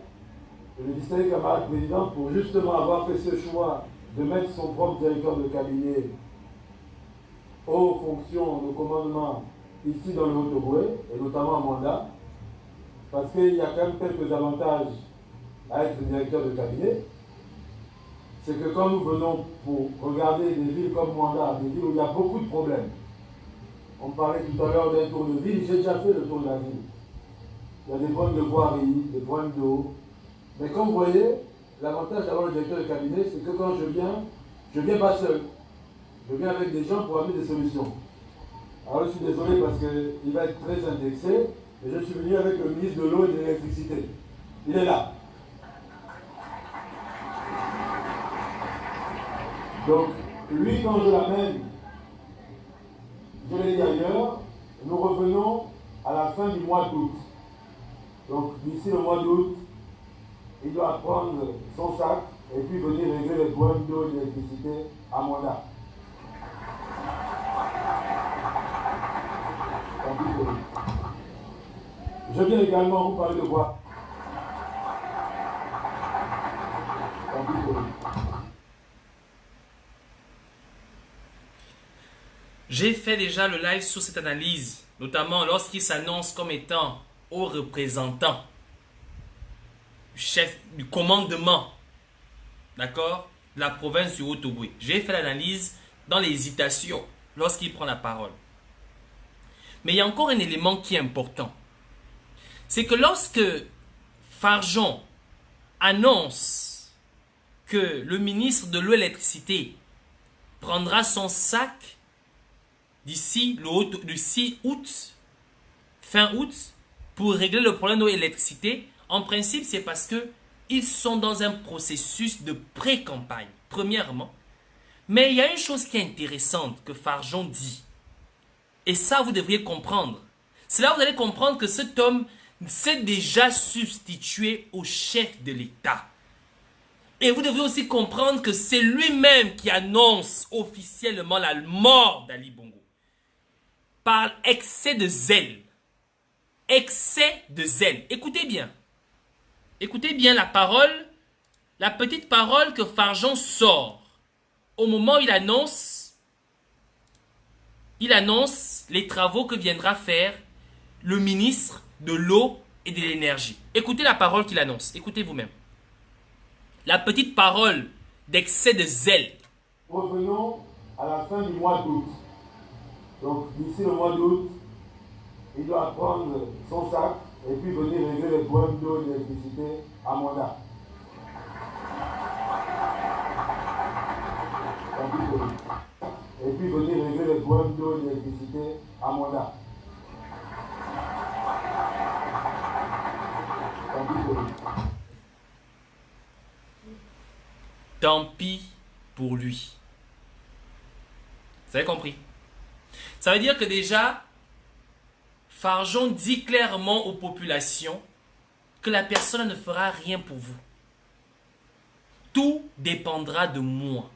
le distingué camarade président, pour justement avoir fait ce choix de mettre son propre directeur de cabinet aux fonctions de commandement ici dans le Haut-Ogooué, et notamment à Mwanda, parce qu'il y a quand même quelques avantages à être directeur de cabinet. C'est que quand nous venons pour regarder des villes comme Mwanda, des villes où il y a beaucoup de problèmes, on parlait tout à l'heure d'un tour de ville, j'ai déjà fait le tour de la ville. Il y a des problèmes de voirie, des problèmes d'eau. Mais comme vous voyez, l'avantage d'avoir le directeur de cabinet, c'est que quand je viens pas seul. Je viens avec des gens pour amener des solutions. Alors je suis désolé parce qu'il va être très indexé, mais je suis venu avec le ministre de l'eau et de l'électricité. Il est là. Donc, lui, quand je l'amène, je l'ai dit ailleurs, nous revenons à la fin du mois d'août. Donc, d'ici le mois d'août, il doit prendre son sac et puis venir régler les problèmes d'eau et d'électricité à Mwanda. Je viens également vous parler de quoi. J'ai fait déjà le live sur cette analyse, notamment lorsqu'il s'annonce comme étant haut représentant, chef du commandement, d'accord, de la province du Haut-Ogooué. J'ai fait l'analyse dans l'hésitation lorsqu'il prend la parole. Mais il y a encore un élément qui est important. C'est que lorsque Farjon annonce que le ministre de l'eau et l'électricité prendra son sac d'ici le 6 août, fin août, pour régler le problème d'eau et d'électricité, en principe, c'est parce qu'ils sont dans un processus de pré-campagne, premièrement. Mais il y a une chose qui est intéressante que Farjon dit. Et ça, vous devriez comprendre. C'est là que vous allez comprendre que cet homme s'est déjà substitué au chef de l'État. Et vous devez aussi comprendre que c'est lui-même qui annonce officiellement la mort d'Ali Bongo. Par excès de zèle. Excès de zèle. Écoutez bien. Écoutez bien la parole, la petite parole que Farjon sort au moment où il annonce les travaux que viendra faire le ministre de l'eau et de l'énergie. Écoutez la parole qu'il annonce. Écoutez vous-même. La petite parole d'excès de zèle. Revenons à la fin du mois d'août. Donc d'ici le mois d'août, il doit prendre son sac et puis venir régler les problèmes d'eau et d'électricité à Mwanda. Et puis venir régler les problèmes d'eau et d'électricité à Mwanda. Tant pis pour lui. Vous avez compris? Ça veut dire que déjà, Farjon dit clairement aux populations que la personne ne fera rien pour vous. Tout dépendra de moi.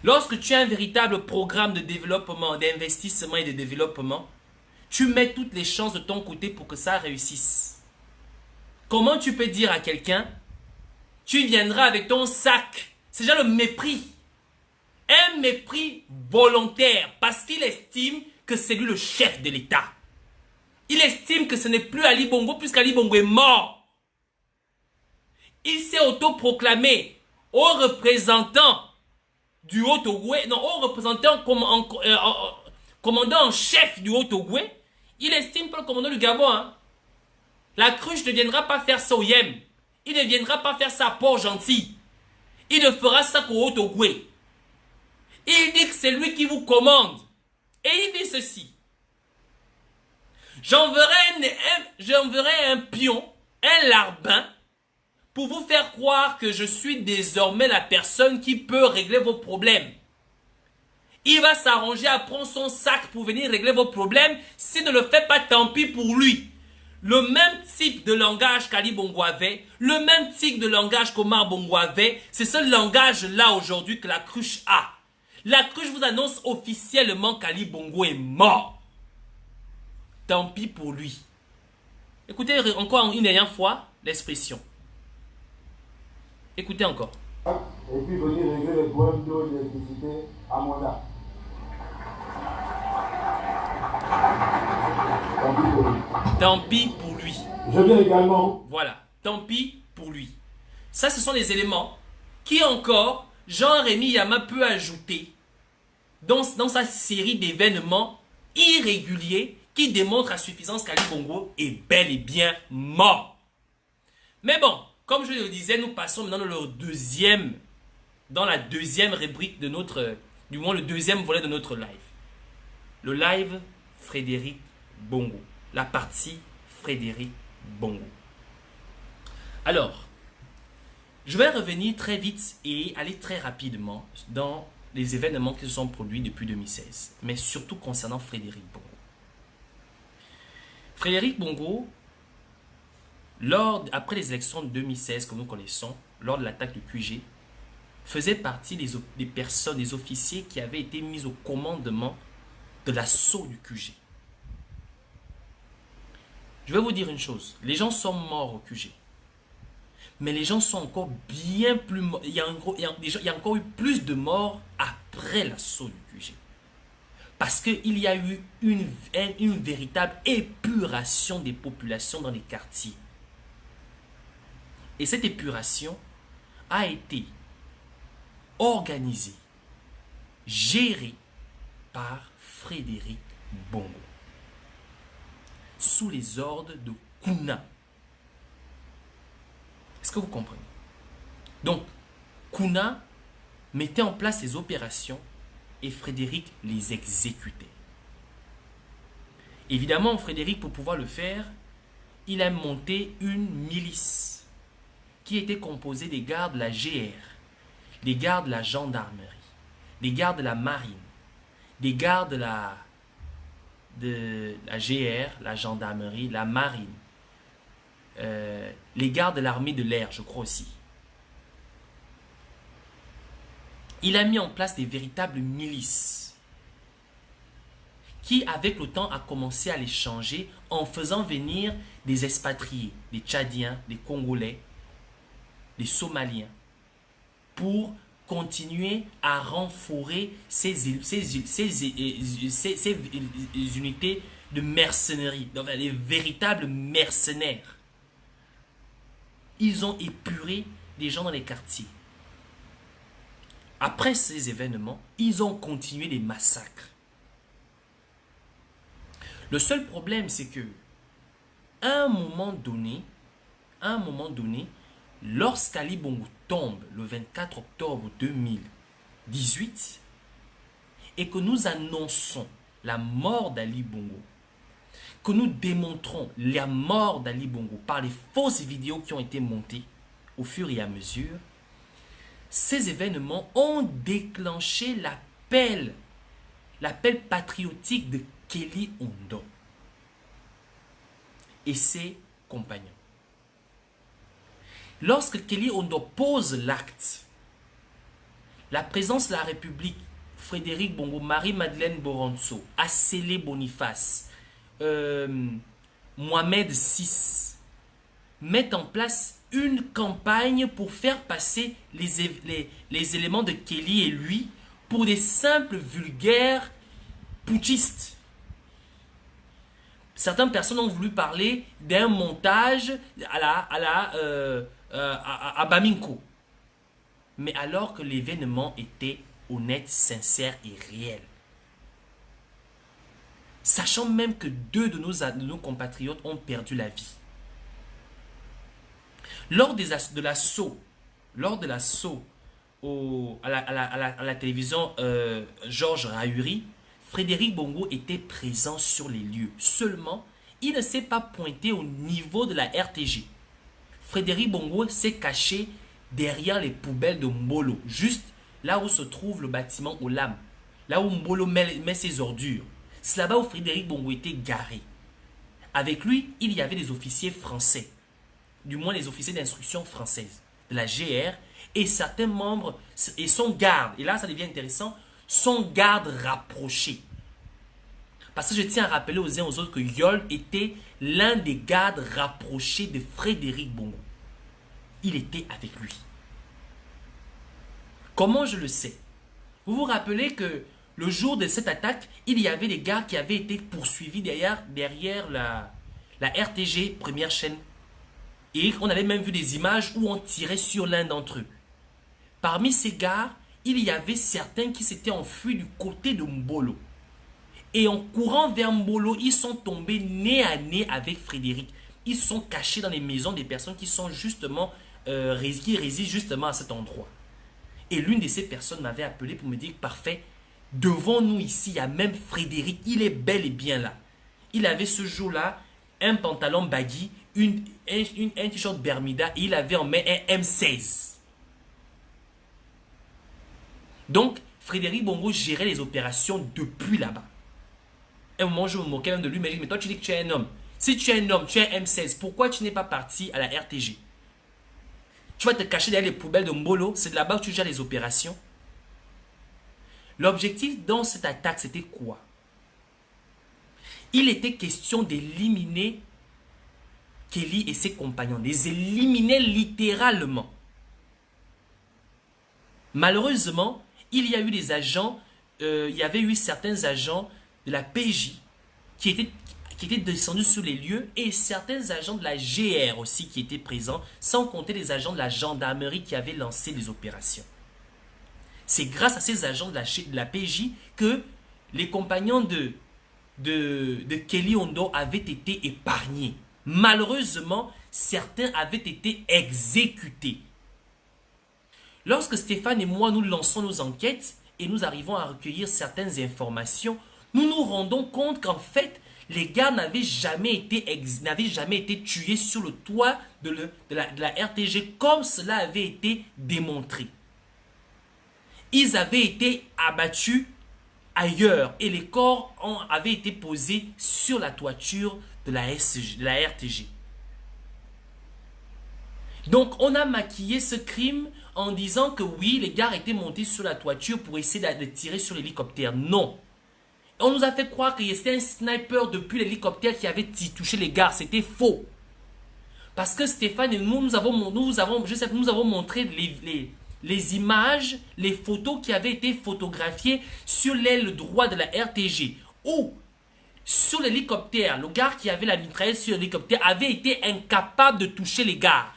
Lorsque tu as un véritable programme de développement, d'investissement et de développement, tu mets toutes les chances de ton côté pour que ça réussisse. Comment tu peux dire à quelqu'un, tu viendras avec ton sac? C'est déjà le mépris. Un mépris volontaire parce qu'il estime que c'est lui le chef de l'État. Il estime que ce n'est plus Ali Bongo puisqu'Ali Bongo est mort. Il s'est autoproclamé haut représentant du Haut-Ogooué, non, haut représentant commandant en chef du Haut-Ogooué. Il estime pas le commandant du Gabon. Hein. La cruche ne viendra pas faire ça au Yem. Il ne viendra pas faire ça à Port-Gentil. Il ne fera ça qu'au Haut-Ogooué. Il dit que c'est lui qui vous commande. Et il dit ceci. J'enverrai un pion, un larbin, pour vous faire croire que je suis désormais la personne qui peut régler vos problèmes. Il va s'arranger à prendre son sac pour venir régler vos problèmes. S'il ne le fait pas, tant pis pour lui. Le même type de langage qu'Ali Bongo avait, le même type de langage qu'Omar Bongo avait, c'est ce langage-là aujourd'hui que la cruche a. La cruche vous annonce officiellement qu'Ali Bongo est mort. Tant pis pour lui. Écoutez encore une dernière fois l'expression. Écoutez encore. Et puis venir régler les problèmes d'eau et d'électricité à Moda. Tant pis pour lui. Je viens également. Voilà, tant pis pour lui. Ça, ce sont les éléments qui encore Jean-Rémy Yama peut ajouter dans sa série d'événements irréguliers qui démontrent à suffisance qu'Ali Bongo est bel et bien mort. Mais bon, comme je le disais, nous passons maintenant dans la deuxième rubrique de notre, du moins le deuxième volet de notre live. Le live Frédéric Bongo. La partie Frédéric Bongo. Alors, je vais revenir très vite et aller très rapidement dans les événements qui se sont produits depuis 2016, mais surtout concernant Frédéric Bongo. Frédéric Bongo, après les élections de 2016 que nous connaissons, lors de l'attaque du QG, faisait partie des personnes, des officiers qui avaient été mis au commandement de l'assaut du QG. Je vais vous dire une chose, les gens sont morts au QG. Mais les gens sont encore bien plus morts. Il y a encore eu plus de morts après l'assaut du QG. Parce qu'il y a eu une véritable épuration des populations dans les quartiers. Et cette épuration a été organisée, gérée par Frédéric Bongo. Sous les ordres de Kouna. Est-ce que vous comprenez? Donc, Kouna mettait en place les opérations et Frédéric les exécutait. Évidemment, Frédéric, pour pouvoir le faire, il a monté une milice qui était composée des gardes de la GR, des gardes de la gendarmerie, des gardes de la marine, des gardes de la GR, la gendarmerie, la marine, les gardes de l'armée de l'air, je crois aussi. Il a mis en place des véritables milices qui, avec le temps, a commencé à les changer en faisant venir des expatriés, des Tchadiens, des Congolais, des Somaliens, pour continuer à renforcer ces unités de mercennerie, donc des véritables mercenaires. Ils ont épuré des gens dans les quartiers. Après ces événements, ils ont continué les massacres. Le seul problème, c'est que à un moment donné, lorsqu'Ali Bongo tombe le 24 octobre 2018 et que nous annonçons la mort d'Ali Bongo, que nous démontrons la mort d'Ali Bongo par les fausses vidéos qui ont été montées au fur et à mesure, ces événements ont déclenché l'appel patriotique de Kelly Ondo et ses compagnons. Lorsque Kelly Ondo pose l'acte, la présidence de la République, Frédéric Bongo, Marie-Madeleine Boronzo, Assélé Boniface, Mohamed VI, mettent en place une campagne pour faire passer les éléments de Kelly et lui pour des simples vulgaires putschistes. Certaines personnes ont voulu parler d'un montage à Baminko. Mais alors que l'événement était honnête, sincère et réel. Sachant même que 2 de nos compatriotes ont perdu la vie. Lors de l'assaut à la télévision Georges Rahuri, Frédéric Bongo était présent sur les lieux. Seulement, il ne s'est pas pointé au niveau de la RTG. Frédéric Bongo s'est caché derrière les poubelles de Mbolo, juste là où se trouve le bâtiment aux lames, là où Mbolo met ses ordures. C'est là-bas où Frédéric Bongo était garé. Avec lui, il y avait des officiers français, du moins les officiers d'instruction française, de la GR, et certains membres, et son garde, et là ça devient intéressant, son garde rapproché. Parce que je tiens à rappeler aux uns aux autres que Yold était l'un des gardes rapprochés de Frédéric Bongo. Il était avec lui. Comment je le sais? Vous vous rappelez que le jour de cette attaque, il y avait des gars qui avaient été poursuivis derrière la RTG, première chaîne. Et on avait même vu des images où on tirait sur l'un d'entre eux. Parmi ces gars, il y avait certains qui s'étaient enfuis du côté de Mbolo. Et en courant vers Mbolo, ils sont tombés nez à nez avec Frédéric. Ils sont cachés dans les maisons des personnes qui sont justement, qui résident justement à cet endroit. Et l'une de ces personnes m'avait appelé pour me dire, parfait, devant nous ici, il y a même Frédéric, il est bel et bien là. Il avait ce jour-là un pantalon baggy, un t-shirt Bermuda et il avait en main un M16. Donc, Frédéric Bongo gérait les opérations depuis là-bas. À un moment, je me moquais même de lui, mais toi tu dis que tu es un homme. Si tu es un homme, tu es un M16, pourquoi tu n'es pas parti à la RTG? Tu vas te cacher derrière les poubelles de Mbolo, c'est de là-bas que tu gères les opérations. L'objectif dans cette attaque, c'était quoi? Il était question d'éliminer Kelly et ses compagnons, les éliminer littéralement. Malheureusement, il y a eu des agents, il y avait eu certains agents de la PJ qui étaient descendus sur les lieux et certains agents de la GR aussi qui étaient présents, sans compter les agents de la gendarmerie qui avaient lancé les opérations. C'est grâce à ces agents de la PJ que les compagnons de Kelly Ondo avaient été épargnés. Malheureusement, certains avaient été exécutés. Lorsque Stéphane et moi nous lançons nos enquêtes et nous arrivons à recueillir certaines informations, nous nous rendons compte qu'en fait, les gars n'avaient jamais été tués sur le toit de la RTG comme cela avait été démontré. Ils avaient été abattus ailleurs et les corps avaient été posés sur la toiture de la RTG. Donc on a maquillé ce crime en disant que oui, les gars étaient montés sur la toiture pour essayer de tirer sur l'hélicoptère. Non. On nous a fait croire que c'était un sniper depuis l'hélicoptère qui avait touché les gars. C'était faux. Parce que Stéphane et nous avons montré les images, les photos qui avaient été photographiées sur l'aile droite de la RTG. Où, sur l'hélicoptère, le gars qui avait la mitrailleuse sur l'hélicoptère avait été incapable de toucher les gars.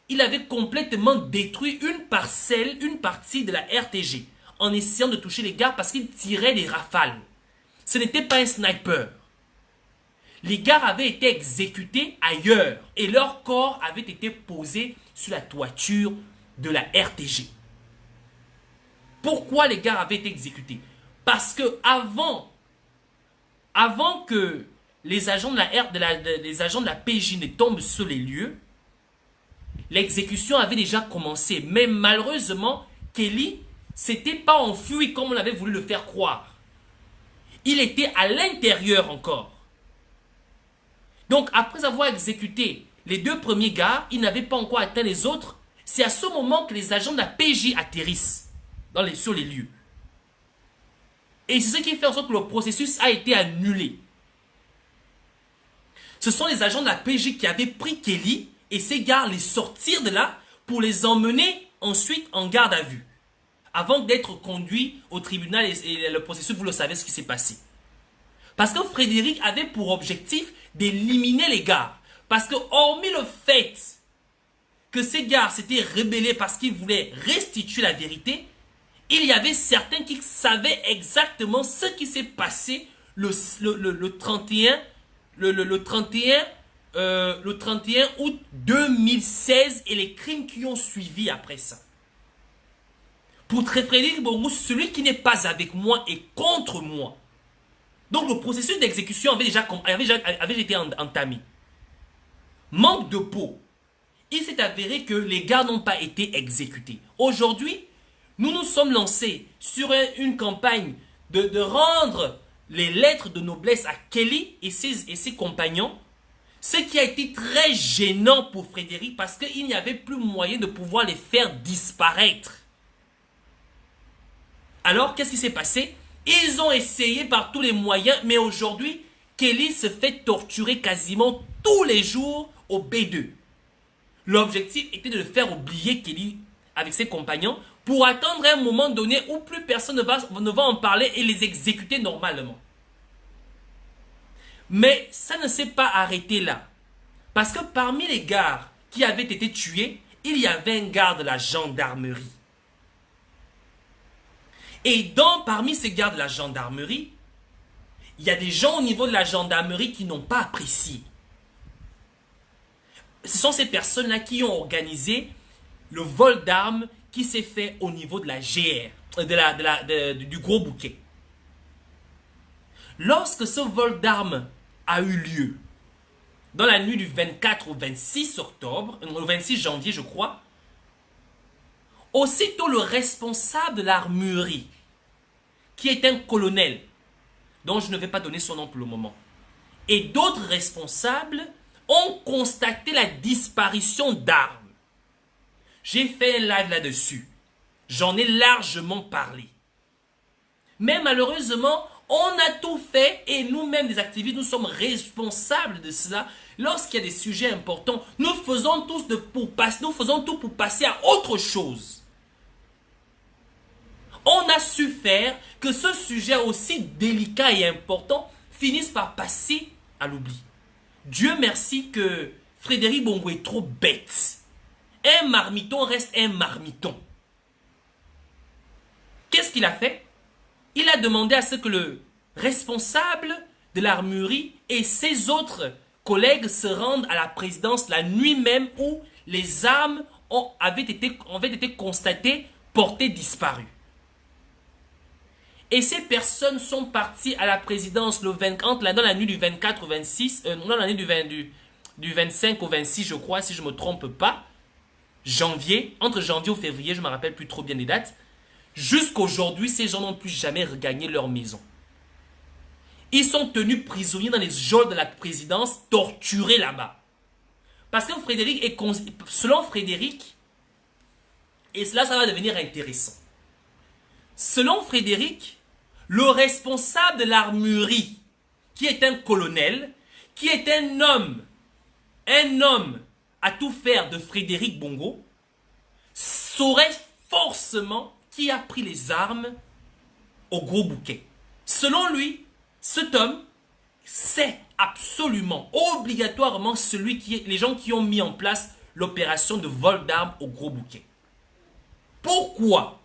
Il avait complètement détruit une partie de la RTG en essayant de toucher les gars parce qu'il tirait des rafales. Ce n'était pas un sniper. Les gars avaient été exécutés ailleurs et leur corps avait été posé sur la toiture de la RTG. Pourquoi les gars avaient été exécutés? Parce que avant que les agents de la PJ ne tombent sur les lieux, l'exécution avait déjà commencé. Mais malheureusement, Kelly s'était pas enfui comme on avait voulu le faire croire. Il était à l'intérieur encore. Donc après avoir exécuté les deux premiers gars, il n'avait pas encore atteint les autres. C'est à ce moment que les agents de la PJ atterrissent sur les lieux. Et c'est ce qui fait en sorte que le processus a été annulé. Ce sont les agents de la PJ qui avaient pris Kelly et ces gars les sortir de là pour les emmener ensuite en garde à vue. Avant d'être conduits au tribunal et le processus, vous le savez ce qui s'est passé. Parce que Frédéric avait pour objectif d'éliminer les gars. Parce que hormis le fait que ces gars s'étaient rebellés parce qu'ils voulaient restituer la vérité, il y avait certains qui savaient exactement ce qui s'est passé le 31 août 2016 et les crimes qui ont suivi après ça. Pour Frédéric Bongo, celui qui n'est pas avec moi est contre moi. Donc le processus d'exécution avait été entamé. Manque de peau. Il s'est avéré que les gars n'ont pas été exécutés. Aujourd'hui, nous nous sommes lancés sur une campagne de rendre les lettres de noblesse à Kelly et ses compagnons. Ce qui a été très gênant pour Frédéric parce qu'il n'y avait plus moyen de pouvoir les faire disparaître. Alors, qu'est-ce qui s'est passé? Ils ont essayé par tous les moyens, mais aujourd'hui, Kelly se fait torturer quasiment tous les jours au B2. L'objectif était de le faire oublier Kelly avec ses compagnons pour attendre un moment donné où plus personne ne va en parler et les exécuter normalement. Mais ça ne s'est pas arrêté là. Parce que parmi les gardes qui avaient été tués, il y avait un garde de la gendarmerie. Et parmi ces gardes de la gendarmerie, il y a des gens au niveau de la gendarmerie qui n'ont pas apprécié. Ce sont ces personnes-là qui ont organisé le vol d'armes qui s'est fait au niveau de la GR, du gros bouquet. Lorsque ce vol d'armes a eu lieu, dans la nuit du 24 au 26 octobre, au 26 janvier je crois, aussitôt le responsable de l'armurerie, qui est un colonel, dont je ne vais pas donner son nom pour le moment, et d'autres responsables ont constaté la disparition d'armes. J'ai fait un live là-dessus. J'en ai largement parlé. Mais malheureusement, on a tout fait et nous-mêmes, les activistes, nous sommes responsables de cela. Lorsqu'il y a des sujets importants, nous faisons tout pour passer à autre chose. On a su faire que ce sujet aussi délicat et important finisse par passer à l'oubli. Dieu merci que Frédéric Bongo est trop bête. Un marmiton reste un marmiton. Qu'est-ce qu'il a fait? Il a demandé à ce que le responsable de l'armurerie et ses autres collègues se rendent à la présidence la nuit même où les armes avaient été constatées portées disparues. Et ces personnes sont parties à la présidence dans la nuit du 24 au 26, dans la nuit du 25 au 26, je crois, si je ne me trompe pas, entre janvier ou février, je ne me rappelle plus trop bien les dates. Jusqu'aujourd'hui, ces gens n'ont plus jamais regagné leur maison. Ils sont tenus prisonniers dans les geôles de la présidence, torturés là-bas. Parce que selon Frédéric, et cela, ça va devenir intéressant. Selon Frédéric, le responsable de l'armurerie, qui est un colonel, qui est un homme à tout faire de Frédéric Bongo, saurait forcément qui a pris les armes au gros bouquet. Selon lui, cet homme, c'est absolument, obligatoirement les gens qui ont mis en place l'opération de vol d'armes au gros bouquet. Pourquoi?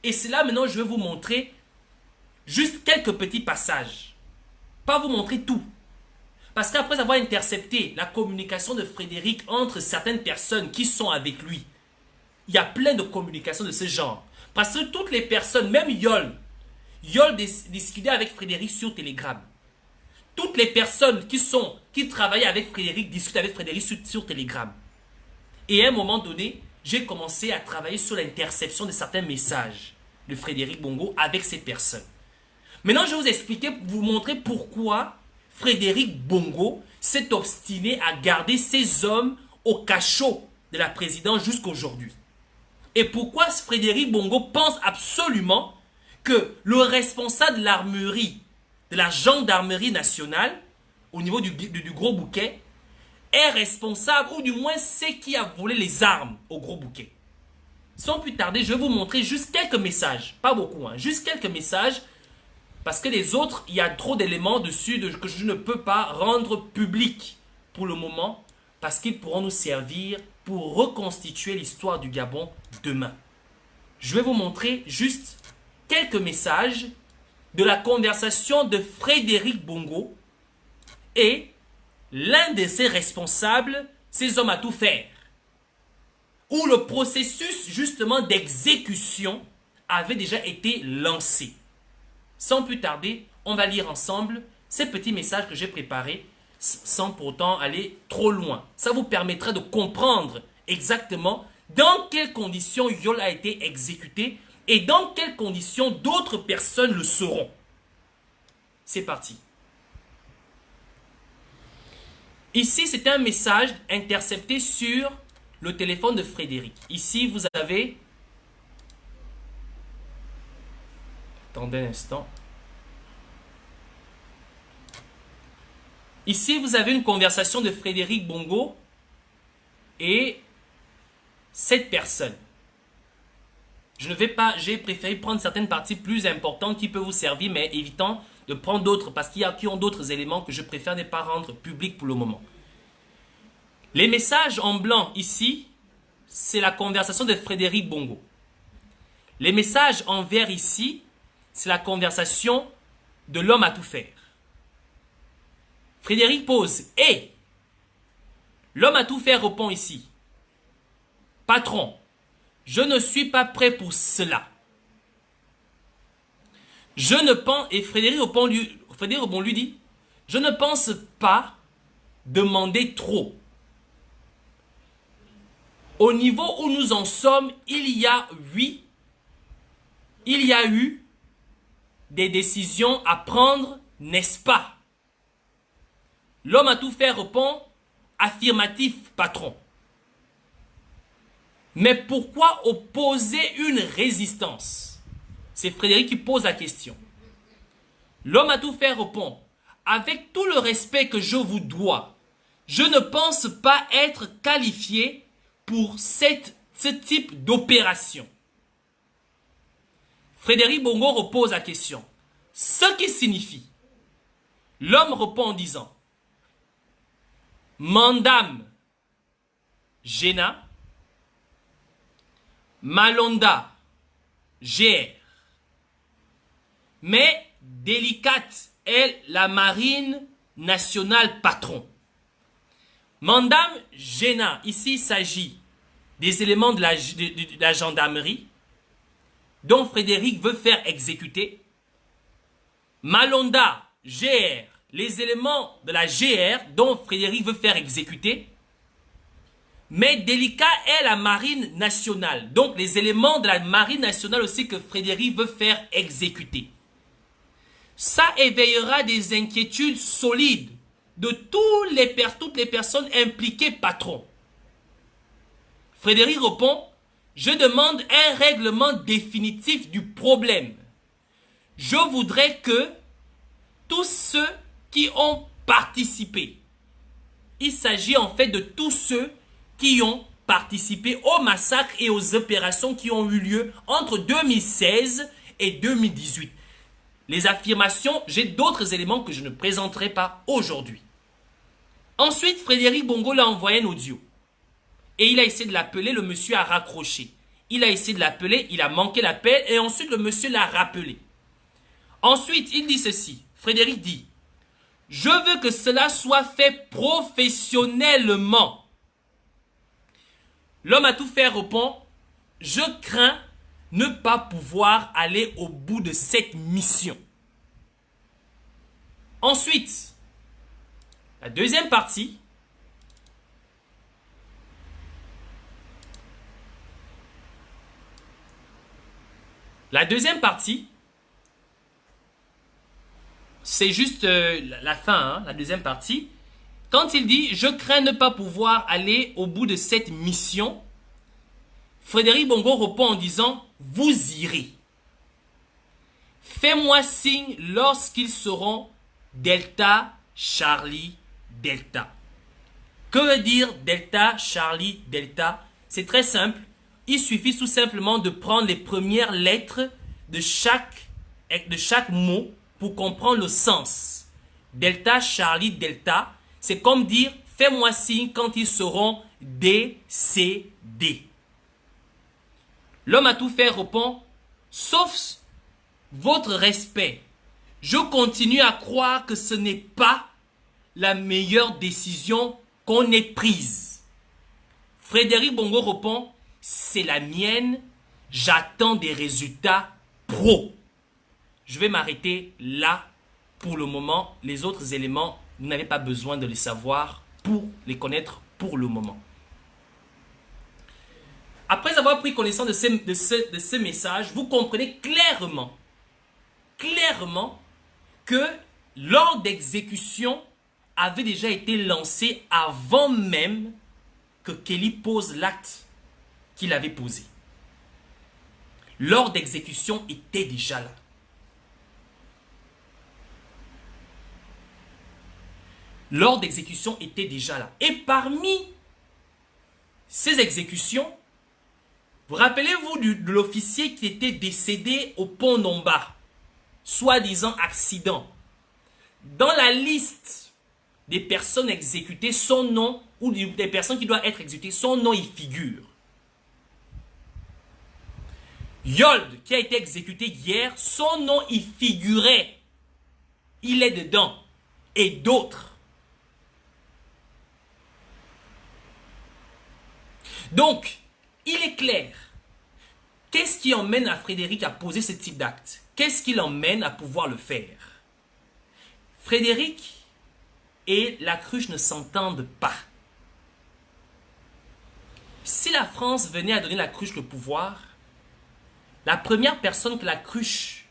Et c'est là maintenant je vais vous montrer juste quelques petits passages. Pas vous montrer tout. Parce qu'après avoir intercepté la communication de Frédéric entre certaines personnes qui sont avec lui, il y a plein de communications de ce genre. Parce que toutes les personnes, même Yol discutait avec Frédéric sur Telegram. Toutes les personnes qui travaillaient avec Frédéric discutent avec Frédéric sur Telegram. Et à un moment donné, j'ai commencé à travailler sur l'interception de certains messages de Frédéric Bongo avec ces personnes. Maintenant, je vais vous expliquer, vous montrer pourquoi Frédéric Bongo s'est obstiné à garder ses hommes au cachot de la présidence jusqu'aujourd'hui. Et pourquoi Frédéric Bongo pense absolument que le responsable de l'armurerie, de la gendarmerie nationale, au niveau du gros bouquet, est responsable, ou du moins c'est qui a volé les armes au gros bouquet. Sans plus tarder, je vais vous montrer juste quelques messages. Pas beaucoup, hein, juste quelques messages. Parce que les autres, il y a trop d'éléments dessus que je ne peux pas rendre public pour le moment. Parce qu'ils pourront nous servir pour reconstituer l'histoire du Gabon demain. Je vais vous montrer juste quelques messages de la conversation de Frédéric Bongo et l'un de ses responsables, ces hommes à tout faire, où le processus justement d'exécution avait déjà été lancé. Sans plus tarder, on va lire ensemble ces petits messages que j'ai préparés sans pourtant aller trop loin. Ça vous permettra de comprendre exactement dans quelles conditions Yol a été exécuté et dans quelles conditions d'autres personnes le seront. C'est parti. Ici, c'est un message intercepté sur le téléphone de Frédéric. Ici, vous avez Attendez un instant. Ici, vous avez une conversation de Frédéric Bongo et cette personne. Je ne vais pas, j'ai préféré prendre certaines parties plus importantes qui peuvent vous servir, mais évitant de prendre d'autres parce qu'il y a qui ont d'autres éléments que je préfère ne pas rendre publics pour le moment. Les messages en blanc ici, c'est la conversation de Frédéric Bongo. Les messages en vert ici, c'est la conversation de l'homme à tout faire. Frédéric pose « Et ?» L'homme à tout faire répond ici « Patron, je ne suis pas prêt pour cela. » Je ne pense, et Frédéric lui dit « Je ne pense pas demander trop. Au niveau où nous en sommes, il y a eu des décisions à prendre, n'est-ce pas? » L'homme à tout faire répond « Affirmatif, patron. » Mais pourquoi opposer une résistance? C'est Frédéric qui pose la question. L'homme à tout faire répond « Avec tout le respect que je vous dois, je ne pense pas être qualifié pour ce type d'opération. » Frédéric Bongo repose la question. Ce qui signifie, l'homme répond en disant Mandam Gena, Malonda GR. Mais délicate est la marine nationale patron. Mandam Gena, ici il s'agit des éléments de la gendarmerie dont Frédéric veut faire exécuter. Malonda GR, les éléments de la GR dont Frédéric veut faire exécuter. Mais délicat est la marine nationale. Donc les éléments de la marine nationale aussi que Frédéric veut faire exécuter. Ça éveillera des inquiétudes solides de toutes les personnes impliquées, patron. Frédéric répond, je demande un règlement définitif du problème. Je voudrais que tous ceux qui ont participé, il s'agit en fait de tous ceux qui ont participé au massacre et aux opérations qui ont eu lieu entre 2016 et 2018. Les affirmations, j'ai d'autres éléments que je ne présenterai pas aujourd'hui. Ensuite, Frédéric Bongo l'a envoyé un audio. Et il a essayé de l'appeler, le monsieur a raccroché. Il a essayé de l'appeler, il a manqué l'appel et ensuite le monsieur l'a rappelé. Ensuite, il dit ceci. Frédéric dit, je veux que cela soit fait professionnellement. L'homme à tout faire répond, je crains ne pas pouvoir aller au bout de cette mission. Ensuite, la deuxième partie. La deuxième partie, c'est juste la fin, hein, la deuxième partie. Quand il dit « Je crains ne pas pouvoir aller au bout de cette mission », Frédéric Bongo répond en disant « Vous irez. Fais-moi signe lorsqu'ils seront Delta, Charlie, Delta. » Que veut dire Delta, Charlie, Delta? C'est très simple. Il suffit tout simplement de prendre les premières lettres de chaque mot pour comprendre le sens. Delta, Charlie, Delta, c'est comme dire « Fais-moi signe quand ils seront D, C, D. » L'homme à tout faire répond « Sauf votre respect, je continue à croire que ce n'est pas la meilleure décision qu'on ait prise. » Frédéric Bongo répond « C'est la mienne, j'attends des résultats pro. » Je vais m'arrêter là pour le moment. Les autres éléments, vous n'avez pas besoin de les savoir pour les connaître pour le moment. Après avoir pris connaissance de ce message, vous comprenez clairement que l'ordre d'exécution avait déjà été lancé avant même que Kelly pose l'acte qu'il avait posé. L'ordre d'exécution était déjà là. L'ordre d'exécution était déjà là. Et parmi ces exécutions, vous rappelez-vous de l'officier qui était décédé au pont Nomba, soi-disant accident. Dans la liste des personnes exécutées, son nom, ou des personnes qui doivent être exécutées, son nom y figure. Yold, qui a été exécuté hier, son nom y figurait. Il est dedans. Et d'autres. Donc, il est clair. Qu'est-ce qui emmène à Frédéric à poser ce type d'acte? Qu'est-ce qui l'emmène à pouvoir le faire? Frédéric et la cruche ne s'entendent pas. Si la France venait à donner la cruche le pouvoir, la première personne que la cruche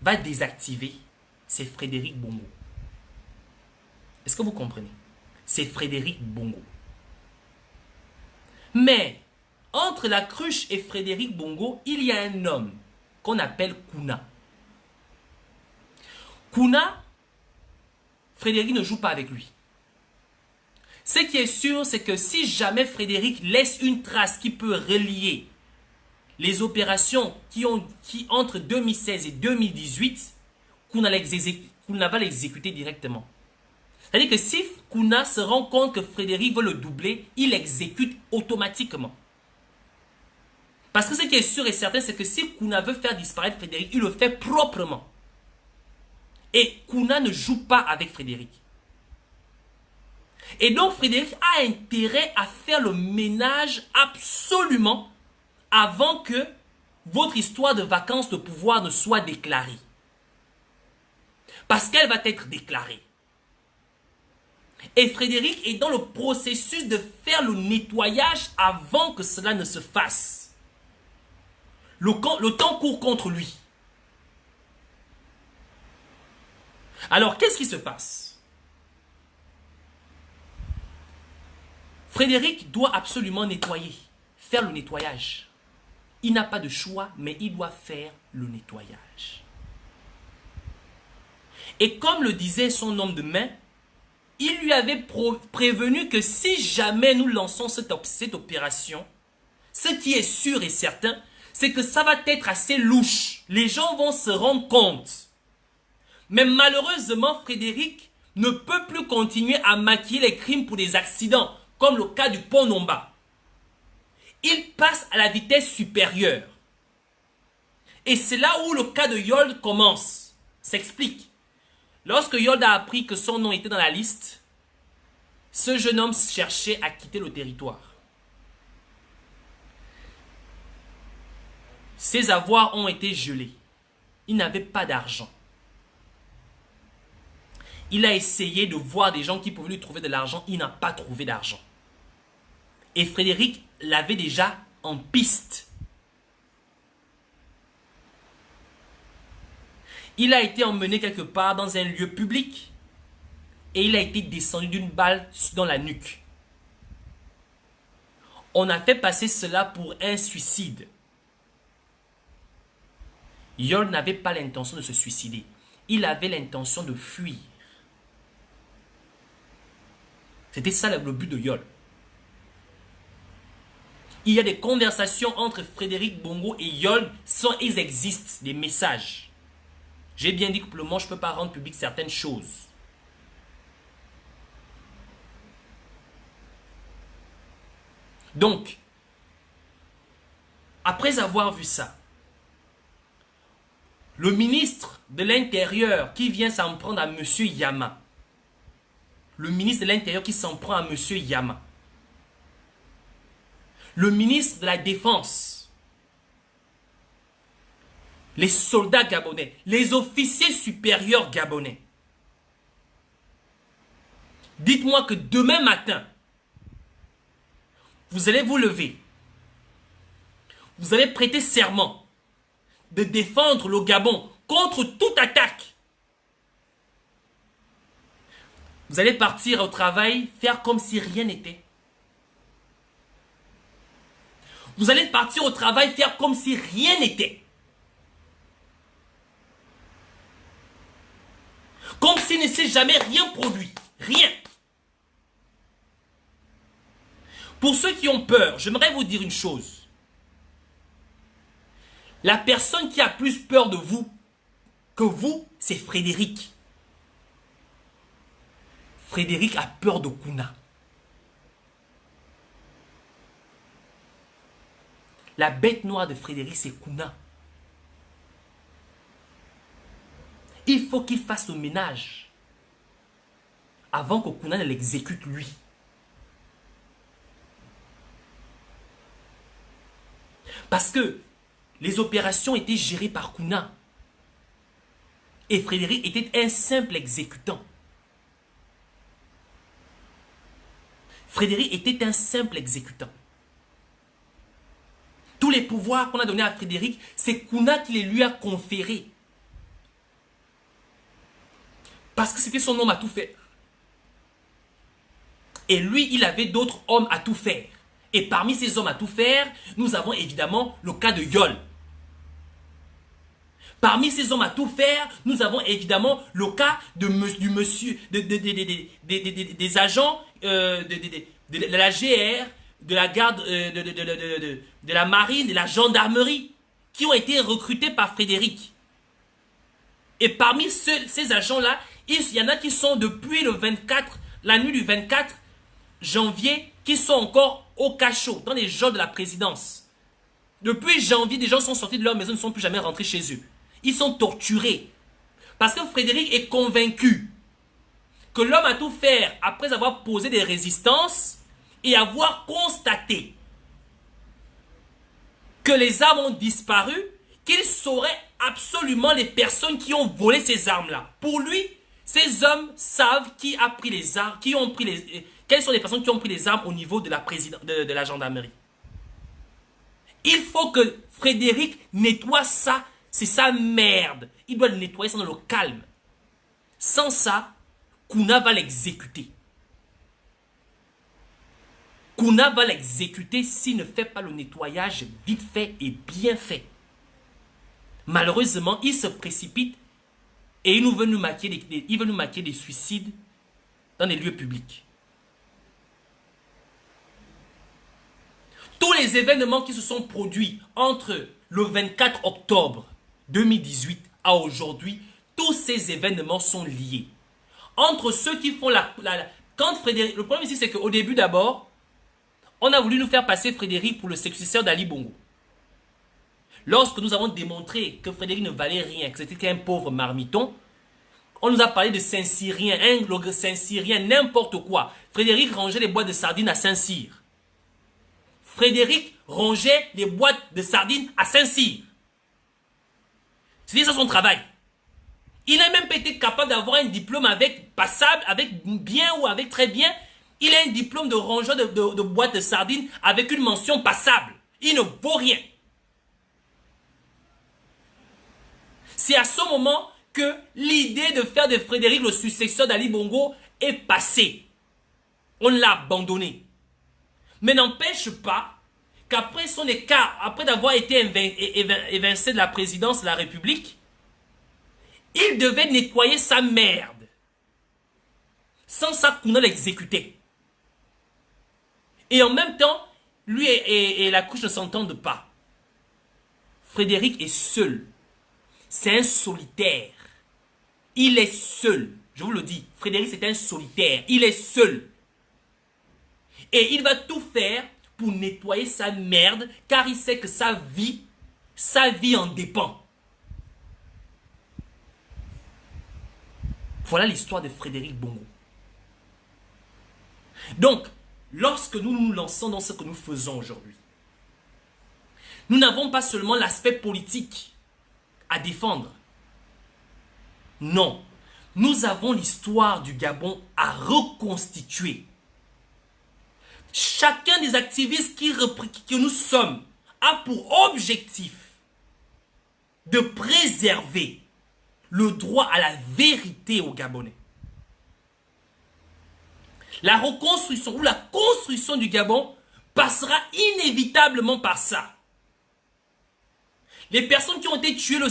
va désactiver, c'est Frédéric Bongo. Est-ce que vous comprenez? C'est Frédéric Bongo. Mais, entre la cruche et Frédéric Bongo, il y a un homme qu'on appelle Kouna. Kouna, Frédéric ne joue pas avec lui. Ce qui est sûr, c'est que si jamais Frédéric laisse une trace qui peut relier les opérations qui entre 2016 et 2018, Kouna va l'exécuter directement. C'est-à-dire que si Kouna se rend compte que Frédéric veut le doubler, il l'exécute automatiquement. Parce que ce qui est sûr et certain, c'est que si Kouna veut faire disparaître Frédéric, il le fait proprement. Et Kouna ne joue pas avec Frédéric. Et donc Frédéric a intérêt à faire le ménage absolument avant que votre histoire de vacances de pouvoir ne soit déclarée. Parce qu'elle va être déclarée. Et Frédéric est dans le processus de faire le nettoyage avant que cela ne se fasse. Le temps court contre lui. Alors, qu'est-ce qui se passe? Frédéric doit absolument nettoyer, faire le nettoyage. Il n'a pas de choix, mais il doit faire le nettoyage. Et comme le disait son homme de main, il lui avait prévenu que si jamais nous lançons cette opération, ce qui est sûr et certain, c'est que ça va être assez louche. Les gens vont se rendre compte. Mais malheureusement, Frédéric ne peut plus continuer à maquiller les crimes pour des accidents, comme le cas du pont Nomba. Il passe à la vitesse supérieure. Et c'est là où le cas de Yold commence, s'explique. Lorsque Yold a appris que son nom était dans la liste, ce jeune homme cherchait à quitter le territoire. Ses avoirs ont été gelés. Il n'avait pas d'argent. Il a essayé de voir des gens qui pouvaient lui trouver de l'argent. Il n'a pas trouvé d'argent. Et Frédéric l'avait déjà en piste. Il a été emmené quelque part dans un lieu public et il a été descendu d'une balle dans la nuque. On a fait passer cela pour un suicide. Yold n'avait pas l'intention de se suicider. Il avait l'intention de fuir. C'était ça le but de Yold. Il y a des conversations entre Frédéric Bongo et Yold, ils existent, des messages. J'ai bien dit que pour le moment, je ne peux pas rendre public certaines choses. Donc, après avoir vu ça, le ministre de l'Intérieur qui vient s'en prendre à M. Yama, le ministre de l'Intérieur qui s'en prend à M. Yama, le ministre de la Défense, les soldats gabonais, les officiers supérieurs gabonais. Dites-moi que demain matin, vous allez vous lever. Vous allez prêter serment de défendre le Gabon contre toute attaque. Vous allez partir au travail, faire comme si rien n'était. Vous allez partir au travail, faire comme si rien n'était. Comme s'il ne s'est jamais rien produit. Rien. Pour ceux qui ont peur, j'aimerais vous dire une chose. La personne qui a plus peur de vous que vous, c'est Frédéric. Frédéric a peur de Kuna. La bête noire de Frédéric, c'est Kuna. Il faut qu'il fasse le ménage avant que Kuna ne l'exécute lui. Parce que les opérations étaient gérées par Kuna. Et Frédéric était un simple exécutant. Frédéric était un simple exécutant. Tous les pouvoirs qu'on a donnés à Frédéric, c'est Kuna qui les lui a conférés. Parce que c'était son homme à tout faire. Et lui, il avait d'autres hommes à tout faire. Et parmi ces hommes à tout faire, nous avons évidemment le cas de Yol. Parmi ces hommes à tout faire, nous avons évidemment le cas de du monsieur, des agents de la GR, de la garde, de la marine, de la gendarmerie, qui ont été recrutés par Frédéric. Et parmi ces agents-là, il y en a qui sont depuis le 24, la nuit du 24 janvier, qui sont encore au cachot, dans les geôles de la présidence. Depuis janvier, des gens sont sortis de leur maison, ne sont plus jamais rentrés chez eux. Ils sont torturés. Parce que Frédéric est convaincu que l'homme à tout faire, après avoir posé des résistances et avoir constaté que les armes ont disparu, qu'il saurait absolument les personnes qui ont volé ces armes-là. Pour lui, ces hommes savent qui a pris les armes, quelles sont les personnes qui ont pris les armes au niveau de la gendarmerie. Il faut que Frédéric nettoie ça, c'est sa merde. Il doit le nettoyer ça dans le calme. Sans ça, Kuna va l'exécuter. Kuna va l'exécuter s'il ne fait pas le nettoyage vite fait et bien fait. Malheureusement, il se précipite et il veut nous maquiller des suicides dans les lieux publics. Tous les événements qui se sont produits entre le 24 octobre 2018 à aujourd'hui, tous ces événements sont liés. Entre ceux qui font quand Frédéric, le problème ici, c'est qu'au début d'abord, on a voulu nous faire passer Frédéric pour le successeur d'Ali Bongo. Lorsque nous avons démontré que Frédéric ne valait rien, que c'était qu'un pauvre marmiton, on nous a parlé de Saint-Cyrien, un Saint-Cyrien, n'importe quoi. Frédéric rangeait les boîtes de sardines à Saint-Cyr. Frédéric rangeait les boîtes de sardines à Saint-Cyr. C'était ça son travail. Il n'a même pas été capable d'avoir un diplôme avec passable, avec bien ou avec très bien. Il a un diplôme de rangeur de boîtes de sardines avec une mention passable. Il ne vaut rien. C'est à ce moment que l'idée de faire de Frédéric le successeur d'Ali Bongo est passée. On l'a abandonné. Mais n'empêche pas qu'après son écart, après d'avoir été évincé de la présidence de la République, il devait nettoyer sa merde. Sans ça, Kuna l'exécutait. Et en même temps, lui et la couche ne s'entendent pas. Frédéric est seul. C'est un solitaire. Il est seul. Je vous le dis, Frédéric c'est un solitaire. Il est seul. Et il va tout faire pour nettoyer sa merde, car il sait que sa vie en dépend. Voilà l'histoire de Frédéric Bongo. Donc, lorsque nous nous lançons dans ce que nous faisons aujourd'hui, nous n'avons pas seulement l'aspect politique à défendre. Non, nous avons l'histoire du Gabon à reconstituer. Chacun des activistes que nous sommes a pour objectif de préserver le droit à la vérité aux Gabonais. La reconstruction ou la construction du Gabon passera inévitablement par ça. Les personnes qui ont été tuées le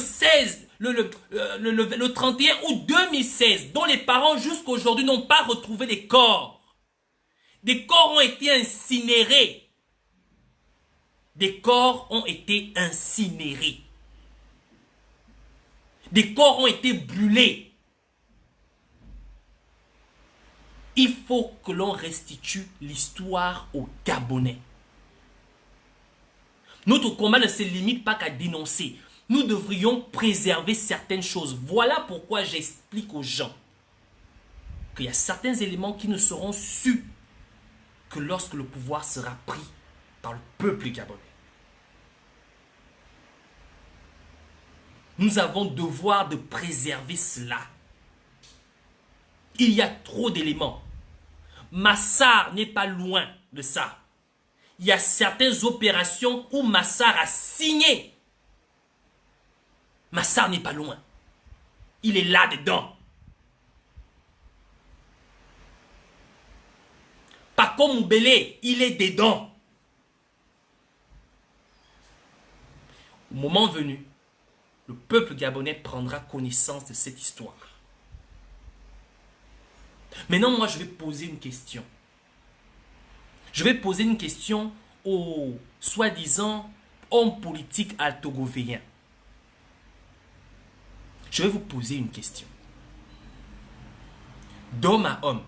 31 août 2016, dont les parents jusqu'à aujourd'hui n'ont pas retrouvé les corps, Des corps ont été incinérés. Des corps ont été incinérés. Des corps ont été brûlés. Il faut que l'on restitue l'histoire aux Gabonais. Notre combat ne se limite pas qu'à dénoncer. Nous devrions préserver certaines choses. Voilà pourquoi j'explique aux gens qu'il y a certains éléments qui ne seront su que lorsque le pouvoir sera pris par le peuple gabonais. Nous avons le devoir de préserver cela. Il y a trop d'éléments. Massar n'est pas loin de ça. Il y a certaines opérations où Massar a signé. Massar n'est pas loin. Il est là-dedans. Paco Moubele, il est dedans. Au moment venu, le peuple gabonais prendra connaissance de cette histoire. Maintenant, moi, je vais poser une question. Je vais poser une question aux soi-disant hommes politiques altogovéens. Je vais vous poser une question. D'homme à homme.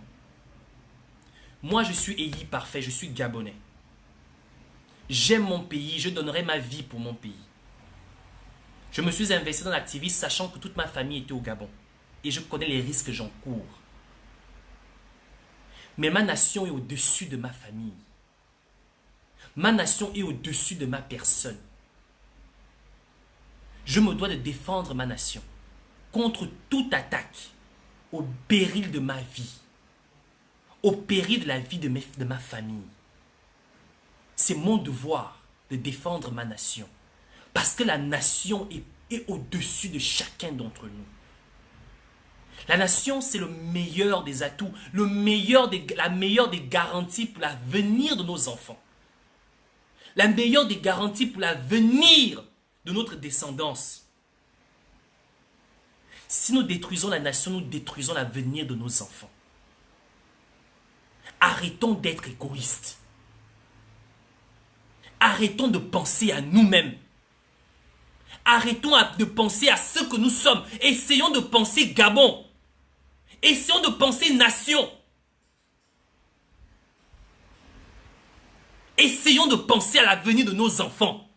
Moi, je suis Eyi parfait, je suis gabonais. J'aime mon pays, je donnerai ma vie pour mon pays. Je me suis investi dans l'activisme sachant que toute ma famille était au Gabon. Et je connais les risques que j'encours. Mais ma nation est au-dessus de ma famille. Ma nation est au-dessus de ma personne. Je me dois de défendre ma nation contre toute attaque, au péril de ma vie, au péril de la vie de ma famille. C'est mon devoir de défendre ma nation. Parce que la nation est au-dessus de chacun d'entre nous. La nation, c'est le meilleur des atouts, la meilleure des garanties pour l'avenir de nos enfants. La meilleure des garanties pour l'avenir de notre descendance. Si nous détruisons la nation, nous détruisons l'avenir de nos enfants. Arrêtons d'être égoïstes. Arrêtons de penser à nous-mêmes. Arrêtons de penser à ce que nous sommes. Essayons de penser Gabon. Essayons de penser nation. Essayons de penser à l'avenir de nos enfants.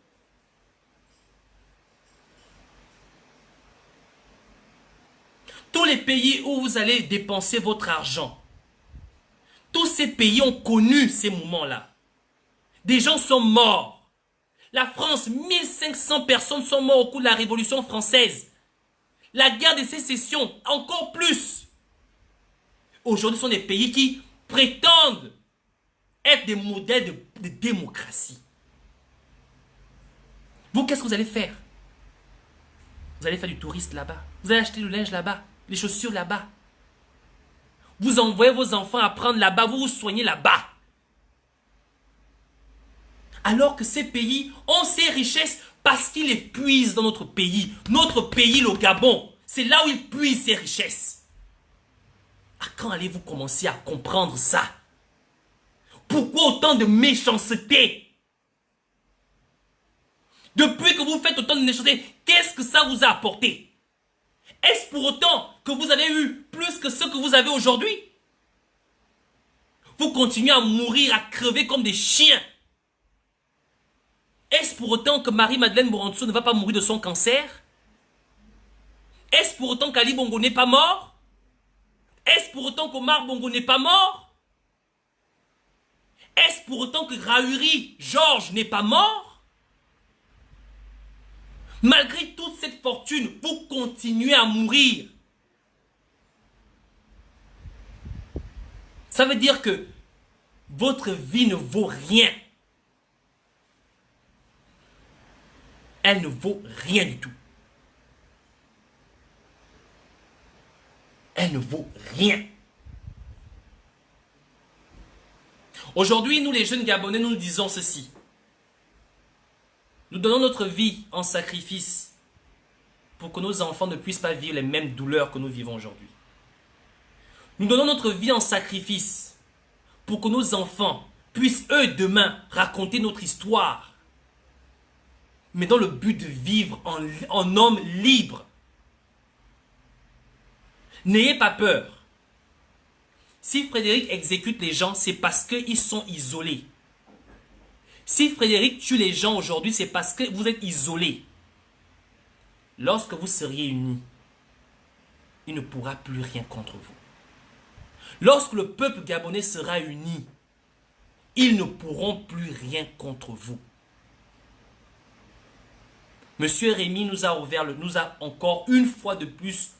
Tous les pays où vous allez dépenser votre argent, tous ces pays ont connu ces moments-là. Des gens sont morts. La France, 1500 personnes sont mortes au cours de la Révolution française. La guerre de sécession, encore plus. Aujourd'hui, ce sont des pays qui prétendent être des modèles de démocratie. Vous, qu'est-ce que vous allez faire? Vous allez faire du touriste là-bas. Vous allez acheter le linge là-bas, les chaussures là-bas. Vous envoyez vos enfants apprendre là-bas, vous vous soignez là-bas. Alors que ces pays ont ces richesses parce qu'ils les puisent dans notre pays. Notre pays, le Gabon, c'est là où ils puisent ces richesses. À quand allez-vous commencer à comprendre ça? Pourquoi autant de méchanceté? Depuis que vous faites autant de méchanceté, qu'est-ce que ça vous a apporté? Est-ce pour autant que vous avez eu plus que ce que vous avez aujourd'hui? Vous continuez à mourir, à crever comme des chiens. Est-ce pour autant que Marie-Madeleine Morantou ne va pas mourir de son cancer? Est-ce pour autant qu'Ali Bongo n'est pas mort? Est-ce pour autant qu'Omar Bongo n'est pas mort? Est-ce pour autant que Rahuri Georges n'est pas mort? Malgré toute cette fortune, vous continuez à mourir. Ça veut dire que votre vie ne vaut rien. Elle ne vaut rien du tout. Elle ne vaut rien. Aujourd'hui, nous les jeunes Gabonais, nous disons ceci. Nous donnons notre vie en sacrifice pour que nos enfants ne puissent pas vivre les mêmes douleurs que nous vivons aujourd'hui. Nous donnons notre vie en sacrifice pour que nos enfants puissent eux demain raconter notre histoire, mais dans le but de vivre en homme libre. N'ayez pas peur. Si Frédéric exécute les gens, c'est parce qu'ils sont isolés. Si Frédéric tue les gens aujourd'hui, c'est parce que vous êtes isolés. Lorsque vous seriez unis, il ne pourra plus rien contre vous. Lorsque le peuple gabonais sera uni, ils ne pourront plus rien contre vous. Monsieur Rémy nous a encore une fois de plus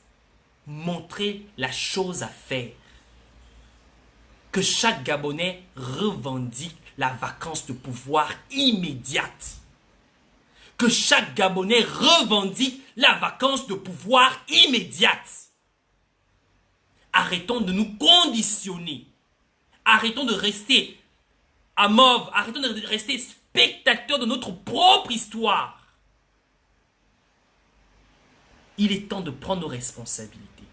montré la chose à faire. Que chaque Gabonais revendique la vacance de pouvoir immédiate. Que chaque Gabonais revendique la vacance de pouvoir immédiate. Arrêtons de nous conditionner. Arrêtons de rester à mauve. Arrêtons de rester spectateurs de notre propre histoire. Il est temps de prendre nos responsabilités.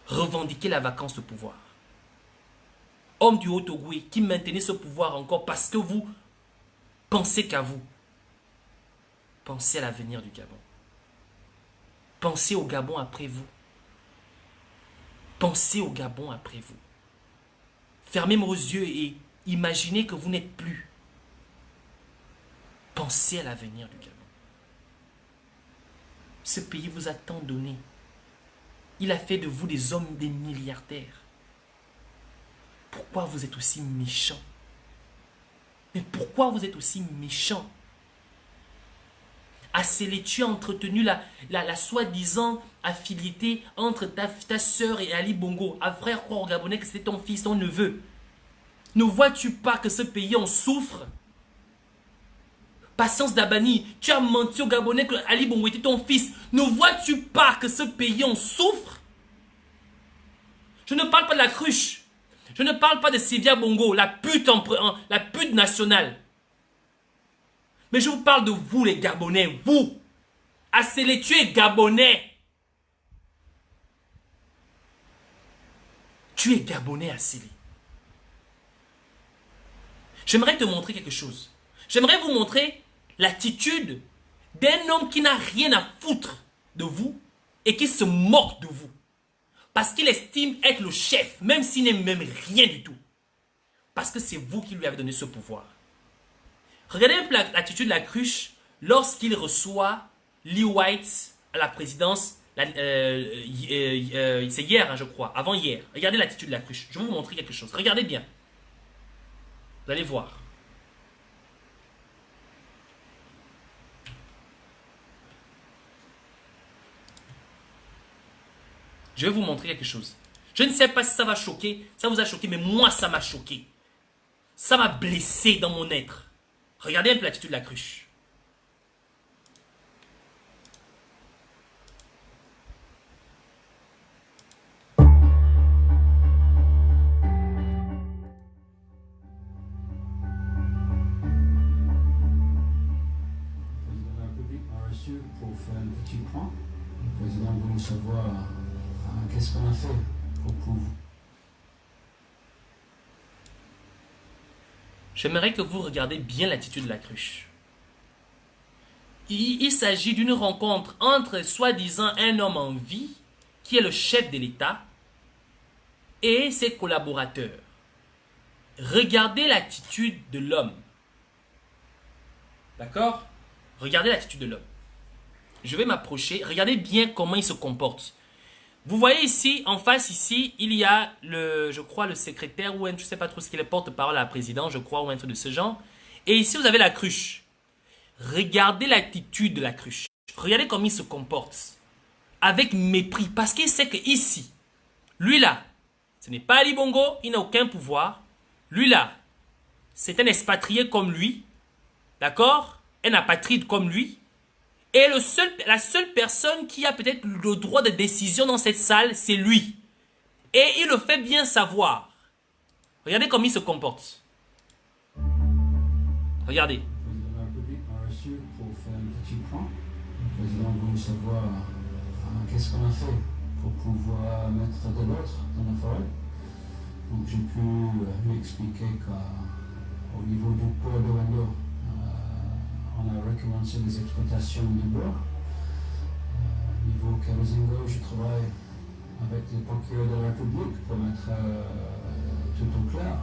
Revendiquer la vacance de pouvoir. Homme du Haut-Ogooué qui maintenez ce pouvoir encore parce que vous pensez qu'à vous. Pensez à l'avenir du Gabon. Pensez au Gabon après vous. Pensez au Gabon après vous. Fermez vos yeux et imaginez que vous n'êtes plus. Pensez à l'avenir du Gabon. Ce pays vous a tant donné. Il a fait de vous des hommes, des milliardaires. Pourquoi vous êtes aussi méchants? Mais pourquoi vous êtes aussi méchants? Assélé, tu as entretenu la soi-disant affiliité entre ta soeur et Ali Bongo. À frère croire au Gabonais que c'était ton fils, ton neveu. Ne vois-tu pas que ce pays en souffre? Patience Dabani, tu as menti au Gabonais que Ali Bongo était ton fils. Ne vois-tu pas que ce pays en souffre? Je ne parle pas de la cruche. Je ne parle pas de Sylvia Bongo, la pute nationale. Mais je vous parle de vous les Gabonais, vous. Assélé, tu es Gabonais. Tu es Gabonais, Assélé. J'aimerais te montrer quelque chose. J'aimerais vous montrer l'attitude d'un homme qui n'a rien à foutre de vous et qui se moque de vous. Parce qu'il estime être le chef, même s'il n'est même rien du tout. Parce que c'est vous qui lui avez donné ce pouvoir. Regardez un peu l'attitude de la cruche lorsqu'il reçoit Lee White à la présidence. C'est hier, hein, je crois, avant hier. Regardez l'attitude de la cruche. Je vais vous montrer quelque chose. Regardez bien. Vous allez voir. Je vais vous montrer quelque chose. Je ne sais pas si ça va choquer, ça vous a choqué, mais moi ça m'a choqué. Ça m'a blessé dans mon être. Regardez un peu l'attitude de la cruche. Le président de la République m'a reçu pour faire un petit point. Le président veut savoir qu'est-ce qu'on a fait pour vous. J'aimerais que vous regardiez bien l'attitude de la cruche. Il s'agit d'une rencontre entre soi-disant un homme en vie, qui est le chef de l'État, et ses collaborateurs. Regardez l'attitude de l'homme. D'accord? Regardez l'attitude de l'homme. Je vais m'approcher. Regardez bien comment il se comporte. Vous voyez ici, en face ici, il y a je crois le secrétaire ou je ne sais pas trop ce qu'il est, porte-parole à la présidente, je crois, ou un truc de ce genre. Et ici, vous avez la cruche. Regardez l'attitude de la cruche. Regardez comment il se comporte. Avec mépris. Parce qu'il sait que ici, lui là, ce n'est pas Ali Bongo, il n'a aucun pouvoir. Lui là, c'est un expatrié comme lui. D'accord? Un apatride comme lui. Et la seule personne qui a peut-être le droit de décision dans cette salle, c'est lui. Et il le fait bien savoir. Regardez comment il se comporte. Regardez. Le président de la République m'a reçu pour faire un petit point. Le président veut savoir qu'est-ce qu'on a fait pour pouvoir mettre de l'ordre dans la forêt. Donc j'ai pu lui expliquer qu'au niveau du port de Wendo, on a recommencé les exploitations du beurre. Au niveau Kerosingo, je travaille avec les procureurs de la République pour mettre tout au clair.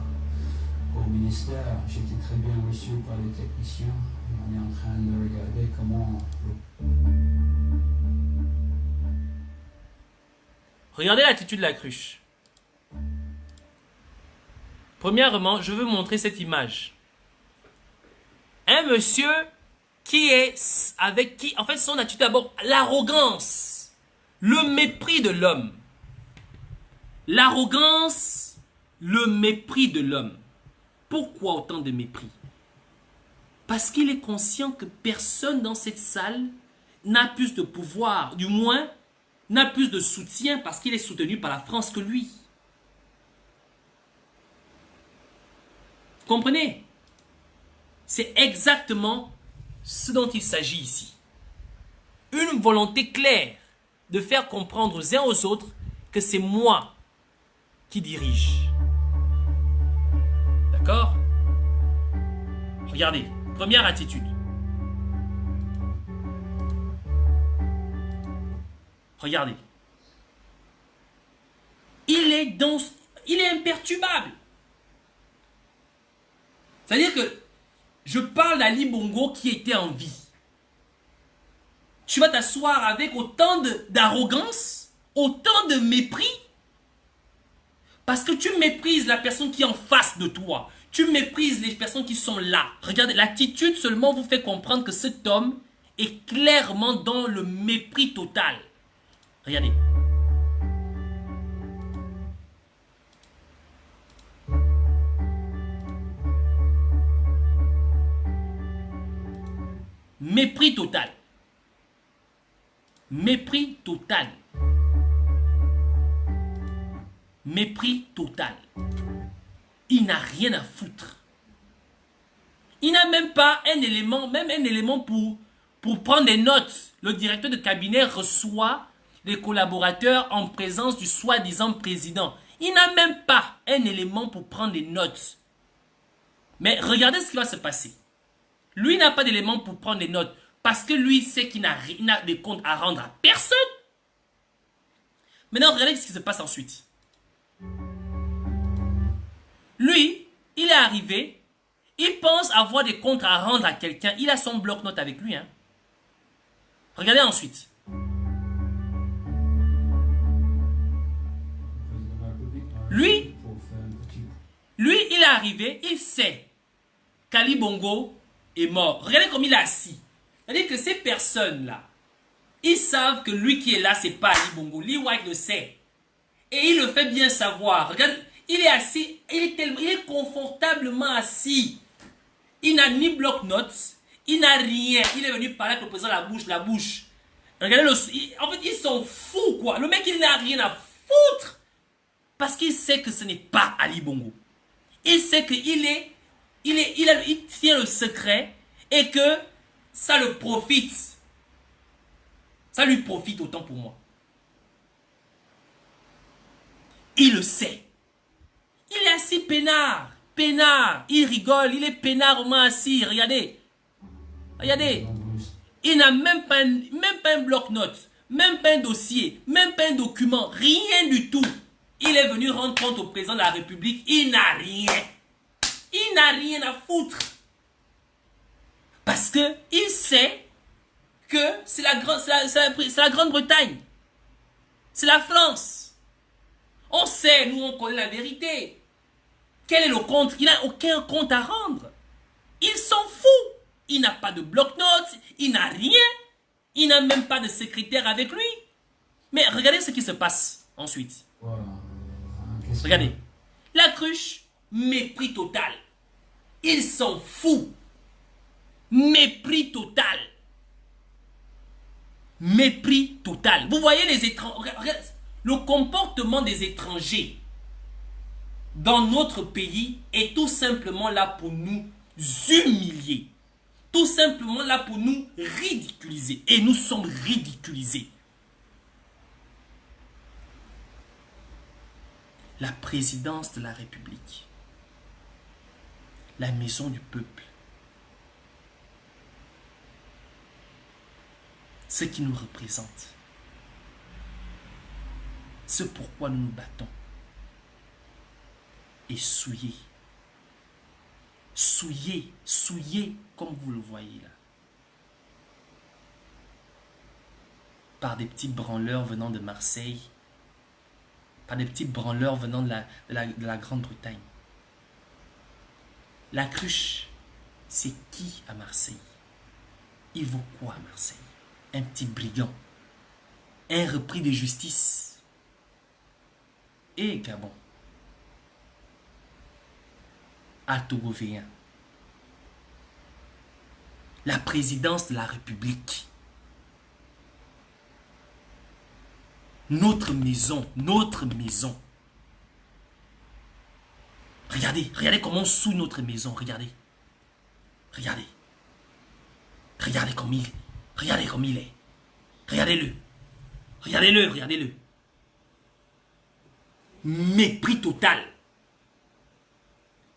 Au ministère, j'ai été très bien reçu par les techniciens. On est en train de regarder comment... Regardez l'attitude de la cruche. Premièrement, je veux montrer cette image. Un monsieur qui est avec qui, en fait, son attitude d'abord, l'arrogance, le mépris de l'homme. L'arrogance, le mépris de l'homme. Pourquoi autant de mépris? Parce qu'il est conscient que personne dans cette salle n'a plus de pouvoir, du moins, n'a plus de soutien parce qu'il est soutenu par la France que lui. Vous comprenez? C'est exactement ce dont il s'agit ici. Une volonté claire de faire comprendre aux uns aux autres que c'est moi qui dirige. D'accord? Regardez, première attitude. Regardez. Il est imperturbable. C'est-à-dire que je parle d'Ali Bongo qui était en vie. Tu vas t'asseoir avec autant d'arrogance, autant de mépris, parce que tu méprises la personne qui est en face de toi. Tu méprises les personnes qui sont là. Regardez, l'attitude seulement vous fait comprendre que cet homme est clairement dans le mépris total. Regardez. Mépris total. Mépris total. Mépris total. Il n'a rien à foutre. Il n'a même pas un élément pour prendre des notes. Le directeur de cabinet reçoit les collaborateurs en présence du soi-disant président. Il n'a même pas un élément pour prendre des notes. Mais regardez ce qui va se passer. Lui n'a pas d'élément pour prendre des notes parce que lui sait qu'il n'a de comptes à rendre à personne. Maintenant, regardez ce qui se passe ensuite. Lui, il est arrivé, il pense avoir des comptes à rendre à quelqu'un. Il a son bloc-notes avec lui. Hein. Regardez ensuite. Lui, il est arrivé, il sait qu'Ali Bongo est mort. Regardez comme il est assis. C'est-à-dire que ces personnes-là, ils savent que lui qui est là, c'est pas Ali Bongo. Lee White le sait. Et il le fait bien savoir. Regarde, il est assis, il est confortablement assis. Il n'a ni bloc-notes, il n'a rien. Il est venu parler avec le président la bouche. Regardez, en fait, ils sont fous, quoi. Le mec, il n'a rien à foutre. Parce qu'il sait que ce n'est pas Ali Bongo. Il sait qu'il il tient le secret et que ça le profite. Ça lui profite autant pour moi. Il le sait. Il est assis peinard. Peinard. Il rigole. Il est peinardement assis. Regardez. Regardez. Il n'a même pas un bloc-notes. Même pas un dossier. Même pas un document. Rien du tout. Il est venu rendre compte au président de la République. Il n'a rien. Il n'a rien à foutre. Parce que il sait que c'est la Grande-Bretagne. C'est la France. On sait, nous on connaît la vérité. Quel est le compte? Il n'a aucun compte à rendre. Il s'en fout. Il n'a pas de bloc-notes. Il n'a rien. Il n'a même pas de secrétaire avec lui. Mais regardez ce qui se passe ensuite. Voilà. Regardez. La cruche, mépris total. Il s'en fout. Mépris total. Mépris total. Vous voyez les étrangers. Le comportement des étrangers dans notre pays est tout simplement là pour nous humilier. Tout simplement là pour nous ridiculiser. Et nous sommes ridiculisés. la présidence de la République, la maison du peuple, ce qui nous représente, ce pourquoi nous nous battons, est souillé. Souillé, souillé, comme vous le voyez là. Par des petits branleurs venant de Marseille, par des petits branleurs venant de la Grande-Bretagne. La cruche, c'est qui à Marseille? Il vaut quoi à Marseille? Un petit brigand, un repris de justice. Et Gabon, Altogovéen, la présidence de la République, notre maison, notre maison. Regardez, regardez comment on souille notre maison, regardez. Regardez. Regardez comme il est. Regardez comme il est. Regardez-le. Regardez-le, regardez-le. Mépris total.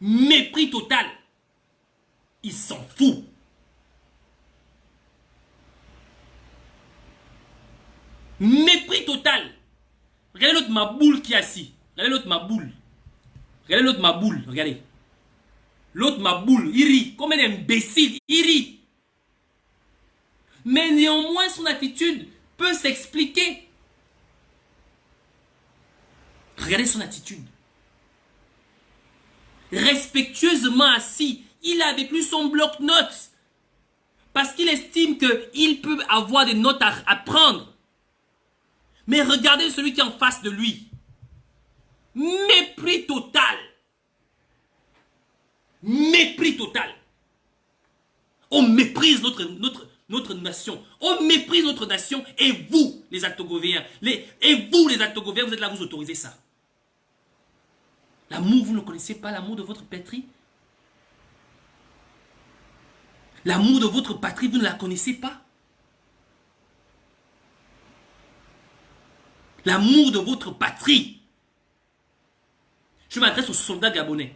Mépris total. Il s'en fout. Mépris total. Regardez l'autre maboule qui est assis. Regardez l'autre maboule. Regardez l'autre maboule. Regardez. L'autre maboule. Il rit. Comme un imbécile. Il rit. Mais néanmoins, son attitude peut s'expliquer. Regardez son attitude. Respectueusement assis, il a avec lui son bloc-notes. Parce qu'il estime qu'il peut avoir des notes à prendre. Mais regardez celui qui est en face de lui. Mépris total. Mépris total. On méprise notre nation. On méprise notre nation. Et vous, les Altogovéens, vous, les Altogovéens, vous êtes là, vous autorisez ça. L'amour, vous ne connaissez pas l'amour de votre patrie? L'amour de votre patrie, vous ne la connaissez pas? L'amour de votre patrie. Je m'adresse aux soldats gabonais.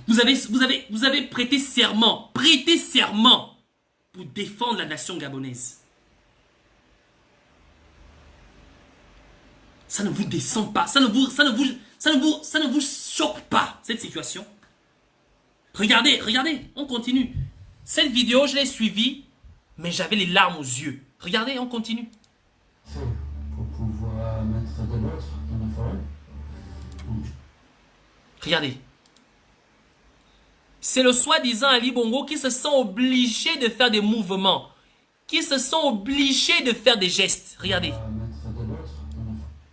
Vous avez prêté serment pour défendre la nation gabonaise. Ça ne vous descend pas, ça ne vous choque pas, cette situation. Regardez, on continue. Cette vidéo, je l'ai suivie, mais j'avais les larmes aux yeux. Regardez, on continue. Pour pouvoir mettre de l'autre dans la forêt. Regardez. C'est le soi-disant Ali Bongo qui se sent obligé de faire des mouvements, qui se sent obligé de faire des gestes. Regardez.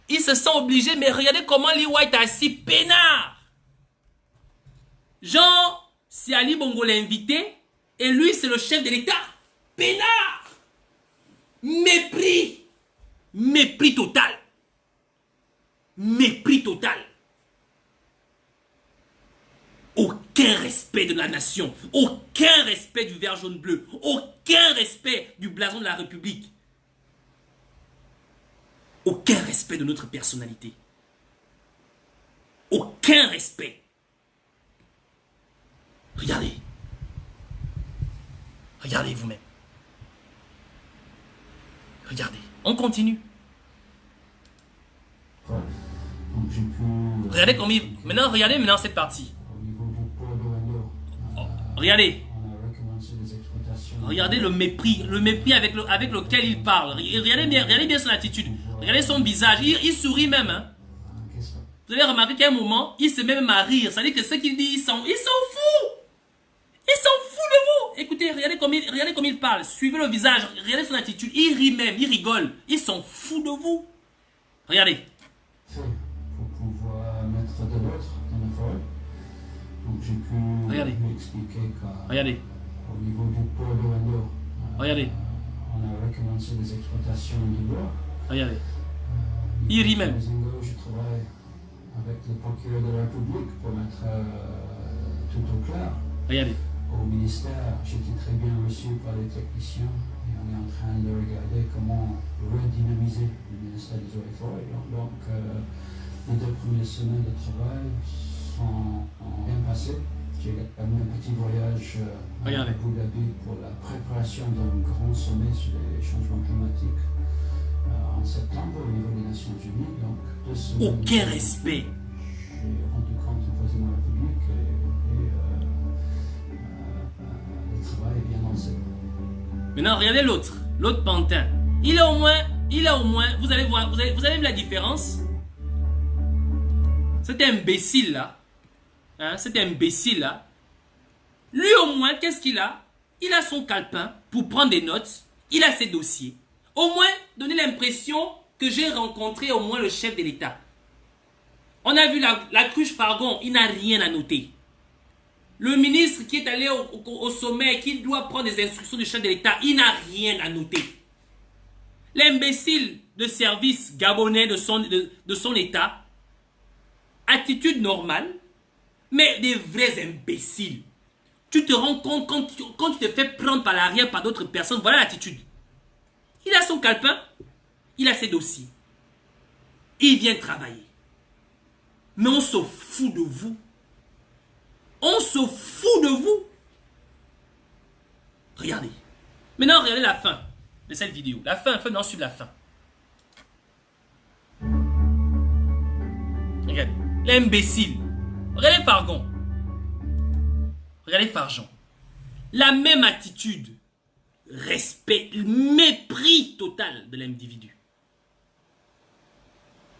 Il se sent obligé, mais regardez comment Lee White est assis, peinard. Genre, c'est Ali Bongo l'invité, et lui c'est le chef de l'État. Peinard. Mépris. Mépris total. Mépris total. Aucun respect de la nation. Aucun respect du vert jaune bleu. Aucun respect du blason de la République. Aucun respect de notre personnalité. Aucun respect. Regardez. Regardez vous-même. Regardez. On continue. Ouais. Donc j'ai pu... Regardez comme il... Maintenant, regardez maintenant cette partie. Au niveau du port de l'eau, Regardez. on a recommencé les exploitations. Regardez le mépris avec lequel il parle. Regardez bien son attitude. Regardez son visage. Il sourit même. Hein. Vous avez remarqué qu'à un moment, il se met même à rire. Ça veut dire que ce qu'il dit, il s'en fout. Il s'en fout de vous. Écoutez, regardez comme il parle. Suivez le visage. Regardez son attitude. Il rit même. Il rigole. Il s'en fout de vous. Regardez. Pour pouvoir mettre de l'autre dans la forêt. Donc j'ai pu lui expliquer qu'au niveau du port de l'eau, Regardez. on a recommencé les exploitations du bois. Regardez. Il rit même. Je travaille avec le procureur de la République pour mettre tout au clair. Regardez. Au ministère, j'étais très bien reçu par les techniciens et on est en train de regarder comment redynamiser le ministère des Eaux et Forêts. Donc Les 2 premières semaines de travail sont bien passées. J'ai également un petit voyage à Abu Dhabi pour la préparation d'un grand sommet sur les changements climatiques en septembre au niveau des Nations Unies. Donc, 2 semaines. Aucun respect. J'ai rendu compte au président de la République et le travail est bien lancé. Maintenant, regardez l'autre pantin. Il a au moins, vous allez voir, vous avez vu la différence? Cet imbécile là, cet imbécile là, lui au moins, qu'est-ce qu'il a? Il a son calepin pour prendre des notes, il a ses dossiers. Au moins, donner l'impression que j'ai rencontré au moins le chef de l'État. On a vu la cruche Fargon, il n'a rien à noter. Le ministre qui est allé au sommet, qui doit prendre des instructions du chef de l'État, il n'a rien à noter. L'imbécile de service gabonais de son État, attitude normale, mais des vrais imbéciles. Tu te rends compte quand tu te fais prendre par l'arrière par d'autres personnes, voilà l'attitude. Il a son calepin, il a ses dossiers. Il vient travailler. Mais on se fout de vous. On se fout de vous. Regardez. Maintenant, regardez la fin de cette vidéo. La fin, non, sur la fin. Regardez. L'imbécile. Regardez Fargon. Regardez Fargon. La même attitude. Respect, mépris total de l'individu.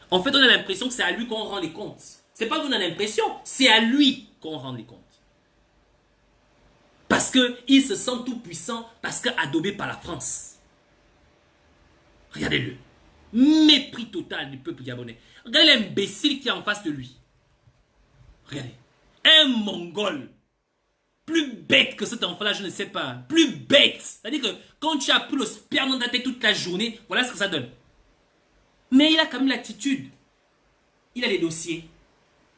En fait, on a l'impression que c'est à lui qu'on rend les comptes. C'est pas qu'on a l'impression, c'est à lui qu'on rend les comptes. Parce qu'il se sent tout puissant, parce qu'adobé par la France. Regardez-le. Mépris total du peuple gabonais. Regardez l'imbécile qui est en face de lui. Regardez. Un Mongol. Plus bête que cet enfant-là, je ne sais pas. Plus bête. C'est-à-dire que quand tu as pris le sperme dans ta tête toute la journée, voilà ce que ça donne. Mais il a quand même l'attitude. Il a des dossiers.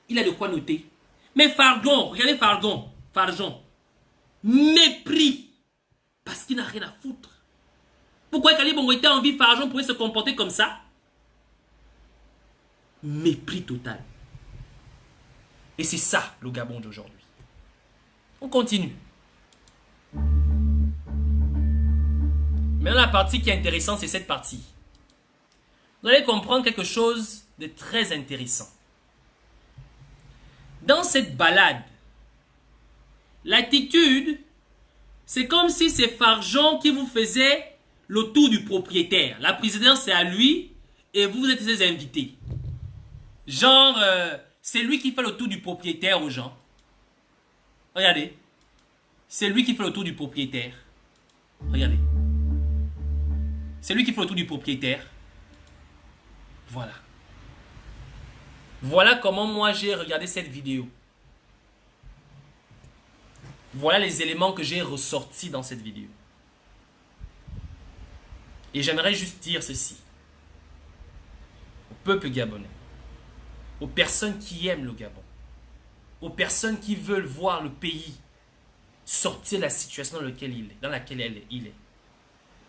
Il a de quoi noter. Mais Fargon, regardez Fargon. Fargon. Mépris. Parce qu'il n'a rien à foutre. Pourquoi Ali Bongo était en vie, Fargon pouvait se comporter comme ça? Mépris total. Et c'est ça le Gabon d'aujourd'hui. On continue. Maintenant, la partie qui est intéressante, c'est cette partie. Vous allez comprendre quelque chose de très intéressant. Dans cette balade, l'attitude, c'est comme si c'est Fargon qui vous faisait le tour du propriétaire. La présidence, c'est à lui et vous êtes ses invités. Genre, c'est lui qui fait le tour du propriétaire aux gens. Regardez. C'est lui qui fait le tour du propriétaire. Regardez. C'est lui qui fait le tour du propriétaire. Voilà. Voilà comment moi j'ai regardé cette vidéo. Voilà les éléments que j'ai ressortis dans cette vidéo. Et j'aimerais juste dire ceci. Au peuple gabonais. Aux personnes qui aiment le Gabon. Aux personnes qui veulent voir le pays sortir de la situation dans laquelle il est.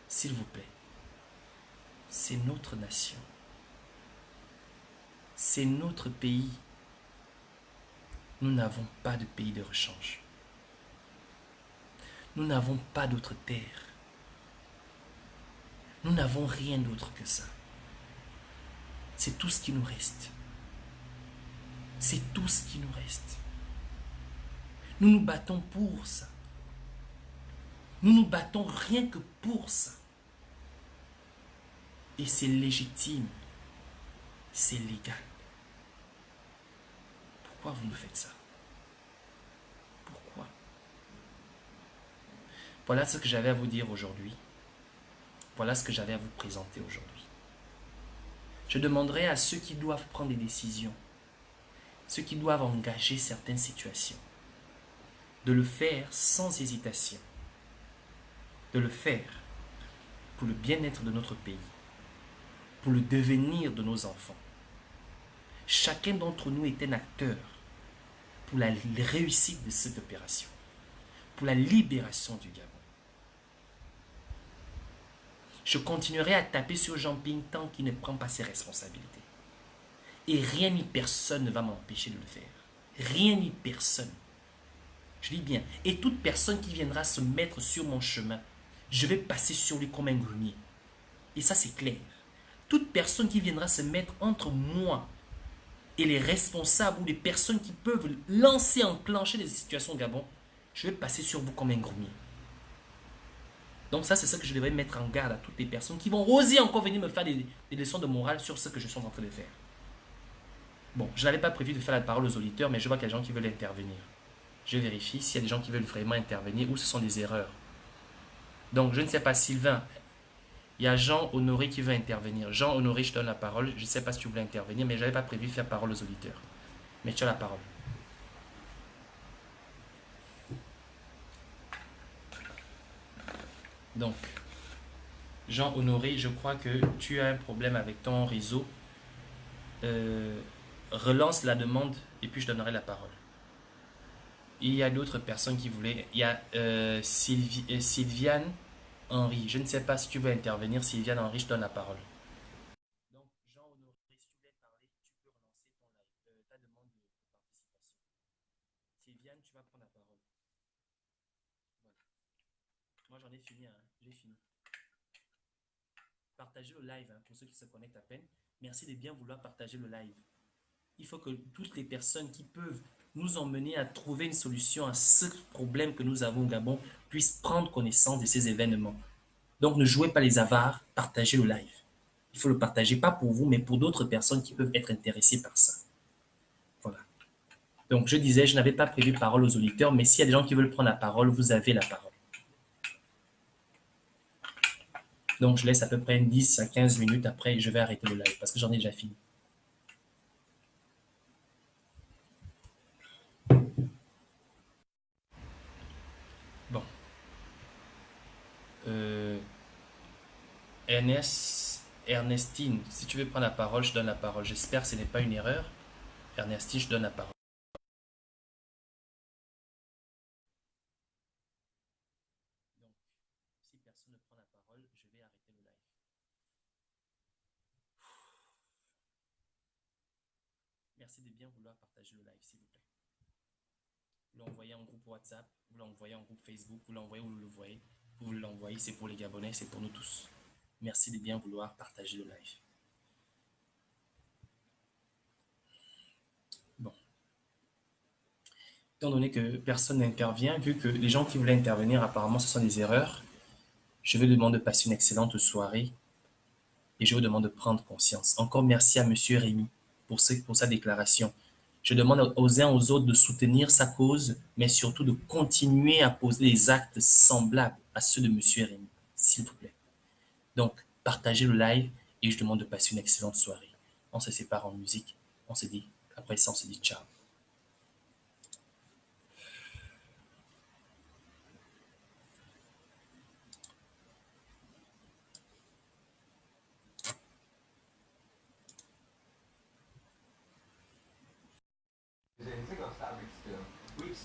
S'il vous plaît. C'est notre nation. C'est notre pays. Nous n'avons pas de pays de rechange. Nous n'avons pas d'autre terre. Nous n'avons rien d'autre que ça. C'est tout ce qui nous reste. C'est tout ce qui nous reste. Nous nous battons pour ça. Nous nous battons rien que pour ça. Et c'est légitime. C'est légal. Pourquoi vous nous faites ça? Pourquoi? Voilà ce que j'avais à vous dire aujourd'hui. Voilà ce que j'avais à vous présenter aujourd'hui. Je demanderai à ceux qui doivent prendre des décisions, ceux qui doivent engager certaines situations, de le faire sans hésitation, de le faire pour le bien-être de notre pays, pour le devenir de nos enfants. Chacun d'entre nous est un acteur pour la réussite de cette opération, pour la libération du Gabon. Je continuerai à taper sur Jean Ping tant qu'il ne prend pas ses responsabilités. Et rien ni personne ne va m'empêcher de le faire. Rien ni personne. Je dis bien. Et toute personne qui viendra se mettre sur mon chemin, je vais passer sur lui comme un grenier. Et ça, c'est clair. Toute personne qui viendra se mettre entre moi et les responsables ou les personnes qui peuvent lancer, enclencher des situations au Gabon, je vais passer sur vous comme un grenier. Donc ça, c'est ce que je devrais mettre en garde à toutes les personnes qui vont oser encore venir me faire des leçons de morale sur ce que je suis en train de faire. Bon, je n'avais pas prévu de faire la parole aux auditeurs, mais je vois qu'il y a des gens qui veulent intervenir. Je vérifie s'il y a des gens qui veulent vraiment intervenir ou ce sont des erreurs. Donc, je ne sais pas, Sylvain, il y a Jean Honoré qui veut intervenir. Jean Honoré, je te donne la parole. Je ne sais pas si tu voulais intervenir, mais je n'avais pas prévu de faire parole aux auditeurs. Mais tu as la parole. Donc, Jean Honoré, je crois que tu as un problème avec ton réseau. Relance la demande et puis je donnerai la parole. Il y a d'autres personnes qui voulaient. Il y a Sylviane Henry. Je ne sais pas si tu veux intervenir. Sylviane Henry, je donne la parole. Donc, Jean Honoré, si tu voulais parler, tu peux relancer ta demande de participation. Sylviane, tu vas prendre la parole. Voilà. Moi, j'en ai fini. Hein. J'ai fini. Partagez le live hein, pour ceux qui se connectent à peine. Merci de bien vouloir partager le live. Il faut que toutes les personnes qui peuvent nous emmener à trouver une solution à ce problème que nous avons au Gabon puissent prendre connaissance de ces événements. Donc ne jouez pas les avares, partagez le live. Il faut le partager, pas pour vous, mais pour d'autres personnes qui peuvent être intéressées par ça. Voilà. Donc je disais, je n'avais pas prévu parole aux auditeurs, mais s'il y a des gens qui veulent prendre la parole, vous avez la parole. Donc je laisse à peu près 10 à 15 minutes, après je vais arrêter le live parce que j'en ai déjà fini. Bon. Ernestine, si tu veux prendre la parole, je donne la parole. J'espère que ce n'est pas une erreur. Ernestine, je donne la parole. Donc, si personne ne prend la parole, je vais arrêter le live. Merci de bien vouloir partager le live, s'il vous plaît. Vous l'envoyez en groupe WhatsApp, vous l'envoyez en groupe Facebook, vous l'envoyez où vous le voyez. Vous l'envoyez, c'est pour les Gabonais, c'est pour nous tous. Merci de bien vouloir partager le live. Bon. Étant donné que personne n'intervient, vu que les gens qui voulaient intervenir, apparemment, ce sont des erreurs, je vous demande de passer une excellente soirée et je vous demande de prendre conscience. Encore merci à M. Rémy pour sa déclaration. Je demande aux uns aux autres de soutenir sa cause, mais surtout de continuer à poser des actes semblables à ceux de M. Rémy, s'il vous plaît. Donc, partagez le live et je demande de passer une excellente soirée. On se sépare en musique. On se dit, après ça, on se dit ciao.这个 Starbucks 的 Which